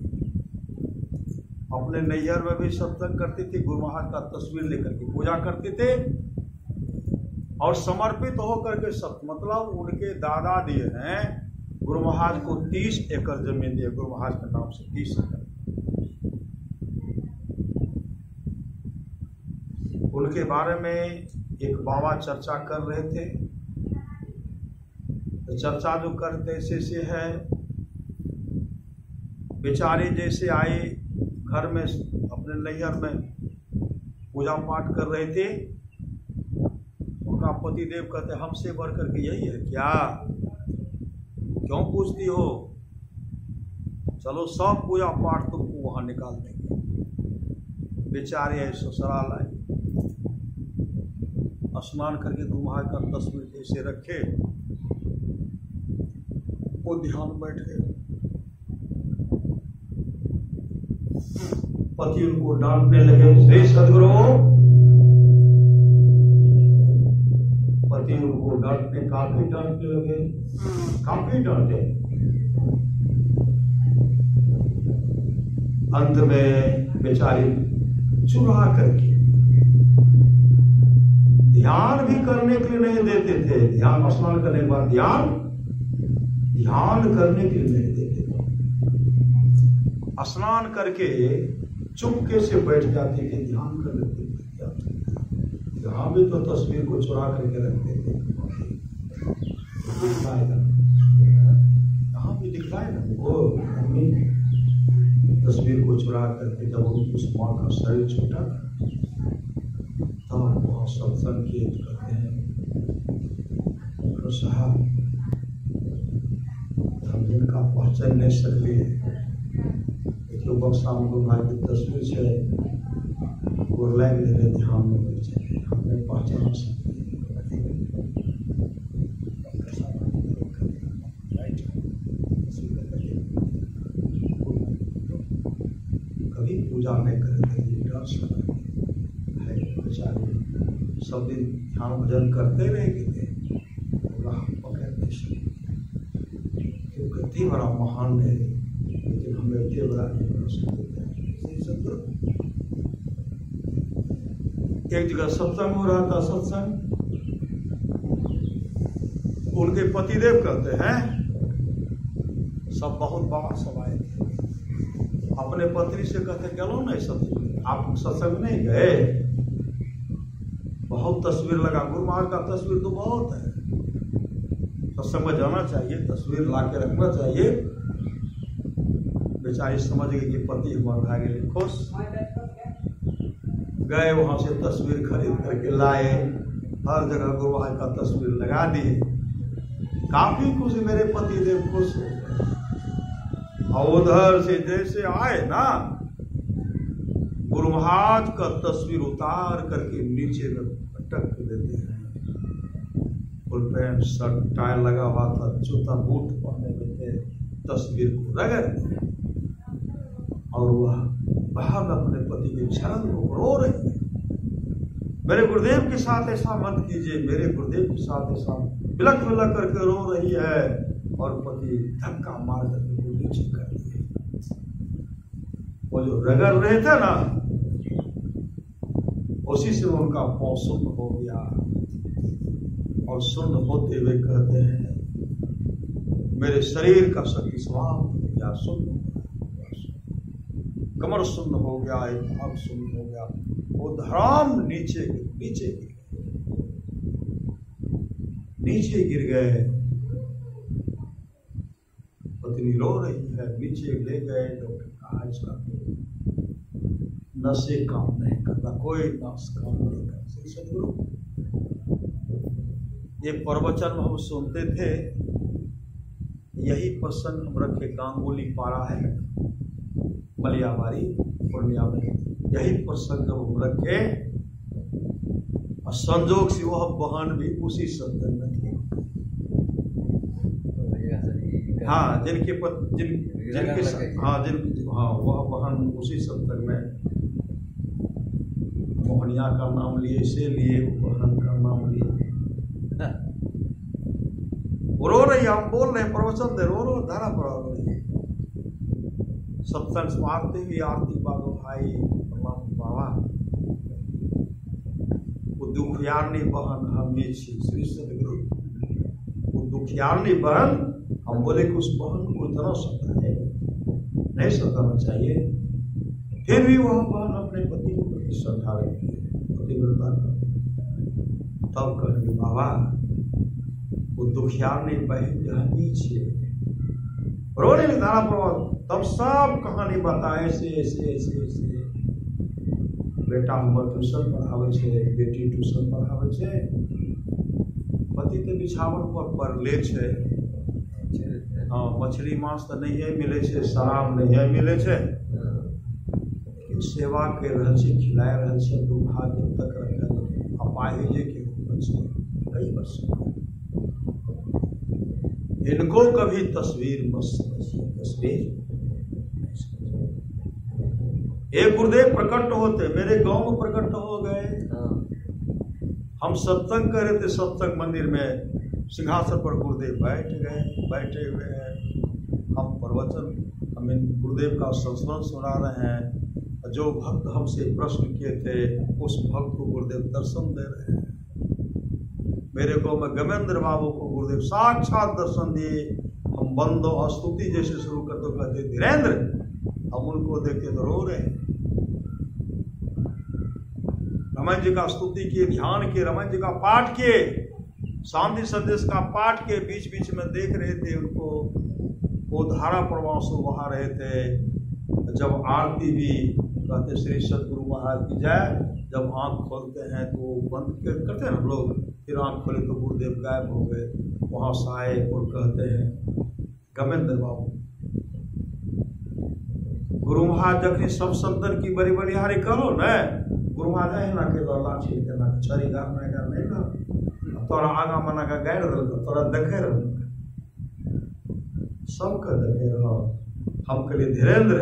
अपने नैहर में भी सत्संग करती थी, गुरु महाराज का तस्वीर लेकर के पूजा करते थे और समर्पित होकर के सब, मतलब उनके दादा दिए हैं गुरु महाराज को 30 एकड़ जमीन दिए, गुरु महाराज के नाम से 30 एकड़। उनके बारे में एक बाबा चर्चा कर रहे थे। तो चर्चा जो करते ऐसे है, बेचारे जैसे आए घर में, अपने नैहर में पूजा पाठ कर रहे थे। उनका पतिदेव कहते हमसे बढ़कर के यही है क्या, क्यों पूछती हो, चलो सब पूजा पाठ तुमको वहां निकाल देंगे। बेचारे ससुराल आए, स्नान करके तुम्हारे का तस्वीर जैसे रखे, वो ध्यान बैठे। पति उनको डांटने लगे। श्री सदगुरु पति उनको डांटने, काफी डांटने लगे, काफी डांटे। अंत में बेचारी चुरा करके, ध्यान भी करने के लिए नहीं देते थे, ध्यान स्नान करने के बाद ध्यान करने के लिए नहीं देते थे। स्नान करके चुपके से बैठ जाते थे, ध्यान कर लेते थे। यहाँ भी तो तस्वीर को चुरा करके रखते थे, दिखलाएगा, यहाँ भी दिखलाएगा वो मम्मी तस्वीर को चुरा करके। जब उस माँ का शरीर छूटा तब वहाँ सत्संग किए करते हैं। तो साहब हम जिनका पहचान नहीं सकते, देखिए बक्सा गुरु भाई की तस्वीर से वो लाइक लेते ध्यान में बैठ जाए, हमने पहचान सकते। कभी पूजा नहीं करते, डर सकते बेचारे, सब दिन ध्यान भजन करते रहेंगे थे, पकड़ नहीं सकते। कितनी बड़ा महान है, लेकिन हमें इतने बड़ा नहीं बना सकते। एक जगह सत्संग हो रहा था, सत्संग, उनके पतिदेव कहते हैं सब बहुत बड़ा सब आए थे। अपने पत्नी से कहते चलो ना सत्संग, आप सत्संग नहीं गए, बहुत तस्वीर लगा, गुरु महाराज का तस्वीर तो बहुत है, सत्संग में जाना चाहिए, तस्वीर ला के रखना चाहिए। बेचारी समझ गई कि पति हमारा भागे खुश, गए वहां से तस्वीर खरीद करके लाए, हर जगह गुरु महाराज का तस्वीर लगा दिए, काफी खुश, मेरे पति देव खुश हो। और उधर से जैसे आए ना, गुरु महाराज का तस्वीर उतार करके नीचे में पटक देते हैं। फुल पैंट शर्ट टाई लगा हुआ था, जूता बूट पहने हुए थे, तस्वीर को रगड़ दिया और वह बाहर अपने पति के चरण को रो रही है। मेरे गुरुदेव के साथ ऐसा मत कीजिए, मेरे गुरुदेव के साथ ऐसा बिलख बिलख करके रो रही है, और पति धक्का मार करके नीचे कर दिए। वो जो रगड़ रहे थे ना, उसी से उनका पांव शून्य हो गया, और शून्य होते हुए कहते हैं मेरे शरीर का शक्ति समाप्त हो गया, शून्य, कमर शून्य हो गया, एक भाग शून्य हो गया, वो धड़ाम नीचे गिर गए। पत्नी रो रही है, नीचे ले गए। डॉक्टर कहा इसका नशे काम नहीं करता, कोई नस काम नहीं करता। सदगुरु ये प्रवचन हम सुनते थे, यही प्रसंग हम रखे। गांगुली पारा है मलियाबारी पूर्णिया में, यही प्रसंग हम रखे। और संजोग से वह बहन भी उसी सत्संग में थी। हाँ, जिनके वह बहन उसी सत्संग में मोहनिया का नाम लिए, से लिए बहन का नाम लिए। रो रही, हम बोल रहे प्रवचन दे, रो धारा पड़ा रही है। सत्संग समाप्ति हुई, आरती बाबू भाई प्रणाम बाबा। वो दुखियारनी बहन हम ये श्री सदगुरु, वो दुखियारनी बहन, हम बोले कि उस बहन को इतना सता है, नहीं सताना चाहिए। फिर भी वह बहन अपने पति को प्रति श्रद्धा रखती है, पतिव्रता का। तब कहेंगे बाबा वो दुखियारनी बहन जो है नीचे रोने में धारा प्रभाव। तब सब कहानी बताए ऐसे बेटा हमर ट्यूशन पढ़ावे छे, बेटी ट्यूशन पढ़ावे छे, पति तो बिछावन पर पड़ले छे। हाँ, मछली मांस तो नहीं है मिले छे, शराब नहीं है मिले छे, लेकिन सेवा के रहल छे, खिलाए रहल छे, दुखा जब तक रखे अपाहिजे के बच्चे कई वर्ष। इनको कभी तस्वीर मत समझिए, तस्वीर। एक गुरुदेव प्रकट होते, मेरे गांव में प्रकट हो गए। हम सत्संग कर रहे थे, सत्संग मंदिर में सिंहासन पर गुरुदेव बैठे हुए हैं। हम प्रवचन, हमें गुरुदेव का संस्मरण सुना रहे हैं। जो भक्त हमसे प्रश्न किए थे, उस भक्त को गुरुदेव दर्शन दे रहे हैं। मेरे को में गमेंद्र बाबू को गुरुदेव साक्षात दर्शन दिए। हम बंदो स्तुति जैसे शुरू कर तो कहते धीरेन्द्र, हम उनको देखते तो रो रहे। रमन जी का स्तुति किए, ध्यान किए, रमन जी का पाठ किए, शांति संदेश का पाठ के बीच बीच में देख रहे थे उनको। वो धारा प्रवाह से बहा रहे थे। जब आरती भी कहते श्री सदगुरु महाराज की जय। जब आंख खोलते हैं तो बंद करते हैं हम लोग, फिर आंख खोले तो गुरुदेव गायब हो गए। वहां से आए और कहते हैं गमेंद्र बाबू, गुरु महाराज जखनी सब संतन की बड़ी बलिहारी करो न, गुरु महाराज ना के लाठी के ना छरी गार नहीं ना, तोरा आगा मना का गाड़ दो, तोरा देखे रहो, सबके देखे रहो। हम कहलिए धीरेन्द्र,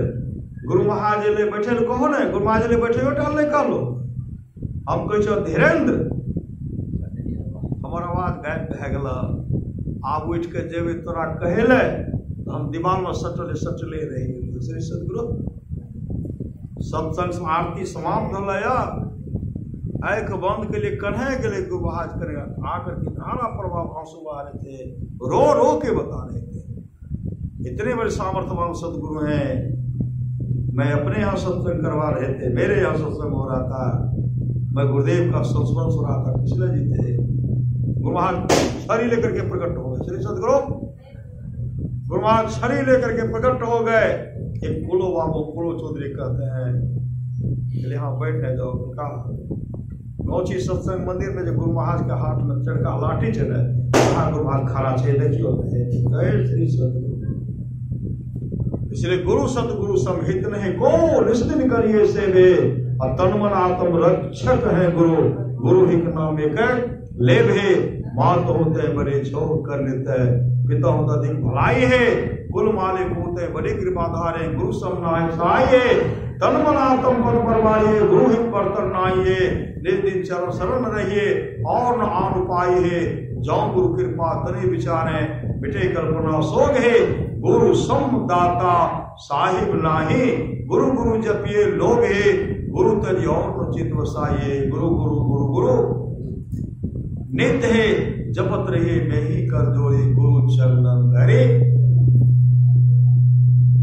गुरु महाराज ले बैठे कहो ना, गुरु महाराज ले बैठे टाल नहीं कर लो। हम कह धीरेन्द्र, हमार आवाज गायब भे गला, आब उठ के जेबे तोरा कहेले तो हम दीवान में सटले रही। दूसरे सदगुरु सत्संग आरती समाप्त हो गया, आंख बंद के लिए कन्हे के लिए गुरु महाराज करेगा, आकर के धारा प्रभाव आंसू आ रहे थे, रो रो के बता रहे थे। इतने बड़े सामर्थ्यवान सदगुरु हैं। मैं अपने यहाँ सत्संग करवा रहे थे, मेरे यहाँ सत्संग हो रहा था, मैं गुरुदेव का संस्मरण सुन रहा था, पिछले जी थे। गुरु महाराज छड़ी लेकर के प्रकट हो गए। श्री सदगुरु गुरु महाराज छड़ी लेकर के प्रकट हो गए। एक कुलो बाबू, कुलो चौधरी कहते हैं, यहाँ बैठने जाओ। उनका गौची सत्संग मंदिर में जो गुरु महाराज के हाथ में चढ़का लाठी चले, गुरु महाराज खड़ा छे, देखियो श्री सदगुरु। इसलिए गुरु सतगुरु समहित नहीं को निश्चित करिए सेवे, और तन मन आत्म रक्षक है गुरु। गुरु हिक नाम एक ले भे, मात होते बड़े छो कर लेते, पिता होता अधिक भलाई है, कुल मालिक होते बड़े कृपाधारे, गुरु समनाय सहाये, तन मन आत्म पद परवाइए, गुरु हिक बर्तन नाइए, निज दिन चरण शरण रहिए, और न आन उपाय है, जाऊं गुरु कृपा तने विचारे, मिटे कल्पना सोग है, गुरु सम दाता साहिब नाही, गुरु गुरु जपिए लोग है, गुरु तज और चित वसाइए, गुरु गुरु गुरु गुरु नित्य है, जपत रहे मैं ही कर जोड़े, गुरु चरणन धरे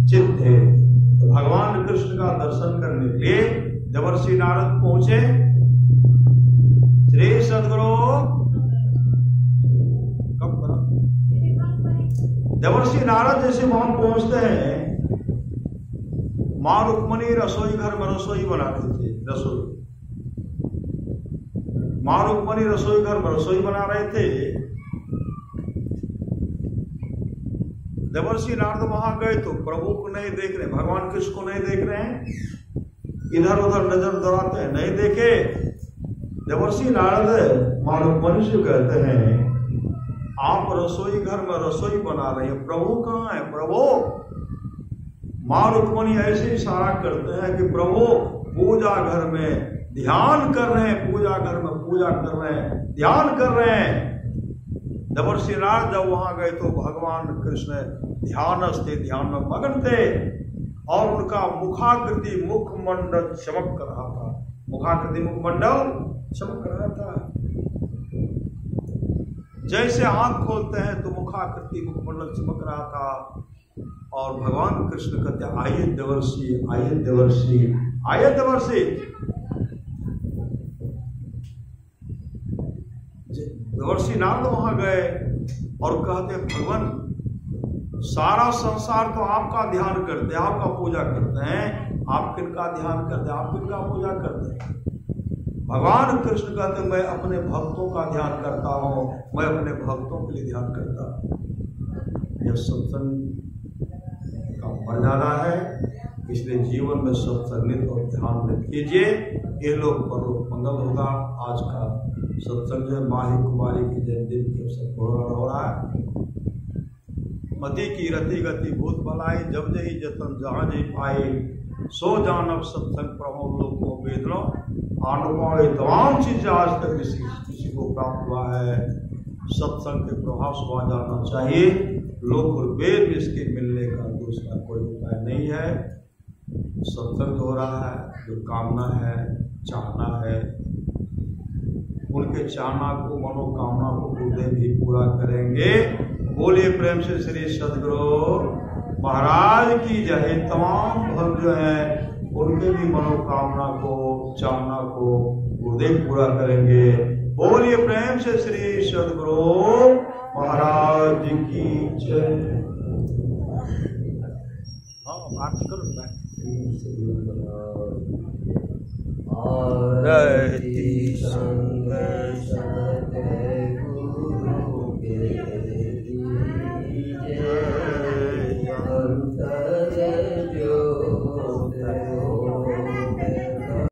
चित्त है। तो भगवान कृष्ण का दर्शन करने के लिए देवर्षि नारद पहुंचे, श्री सदगुरु कब करा, देवर्षि नारद जैसे वहां पहुंचते हैं, मां रुक्मणी रसोई घर में रसोई बना रही थी। रसोई, मां रुक्मणी रसोई घर में रसोई बना रहे थे। देवर्षि नारद वहां गए तो प्रभु को नहीं देख रहे, भगवान कृष्ण को नहीं देख रहे हैं, इधर उधर नजर दौड़ाते हैं, नहीं देखे। देवर्षि नारद मां रुक्मणी से कहते हैं, आप रसोई घर में रसोई बना रहे हैं, प्रभु कहाँ है? प्रभु, मां रुक्मणी ऐसे इशारा करते हैं कि प्रभु पूजा घर में ध्यान कर रहे हैं, पूजा घर में पूजा कर रहे हैं, ध्यान कर रहे हैं। देवर्षि नारद जब वहां गए तो भगवान कृष्ण ध्यानस्थ थे, ध्यान में मगन थे, और उनका मुखाकृति मुखमंडल चमक रहा था, मुखाकृति मुखमंडल चमक रहा था। जैसे आंख खोलते हैं तो मुखाकृति मुखमंडल चमक रहा था, और भगवान कृष्ण कहते, आइए देवर्षि, आइए देवर्षि, आइए देवर्षि। देवर्षि नारद वहां गए और कहते, भगवान सारा संसार तो आपका ध्यान करते हैं, आपका पूजा करते हैं, आप किनका ध्यान करते हैं, आप किनका पूजा करते हैं? भगवान कृष्ण कहते, मैं अपने भक्तों का ध्यान करता हूं, मैं अपने भक्तों के लिए ध्यान करता हूं। यह सत्संग का मर्यादा है, इसलिए जीवन में सत्संगित और ध्यान कीजिए, ये लोग परलोक मंगल होगा। आज का सत्संग जो माही कुमारी की जन्मदिन के अवसर पर हो रहा है। मति की रति गति भूत भलाई, जब जही जतन जहां जी पाए, सो जानव सत्संग प्रभु लोग को वेदनो अनुभव, तमाम चीज आज तक किसी को प्राप्त हुआ है। सत्संग के प्रभाव से जाना चाहिए, लोक और वेद इसके मिलने का दूसरा कोई उपाय नहीं है। सत्संग हो रहा है, जो कामना है, चाहना है, उनके चाहना को, मनोकामना को गुरुदेव भी पूरा करेंगे। बोलिए प्रेम से श्री सदगुरु महाराज की जय। तमाम भक्त जो है उनके भी मनोकामना को, चाहना को गुरुदेव पूरा करेंगे। बोलिए प्रेम से श्री सदगुरु महाराज की जय। हाँ, बात करो।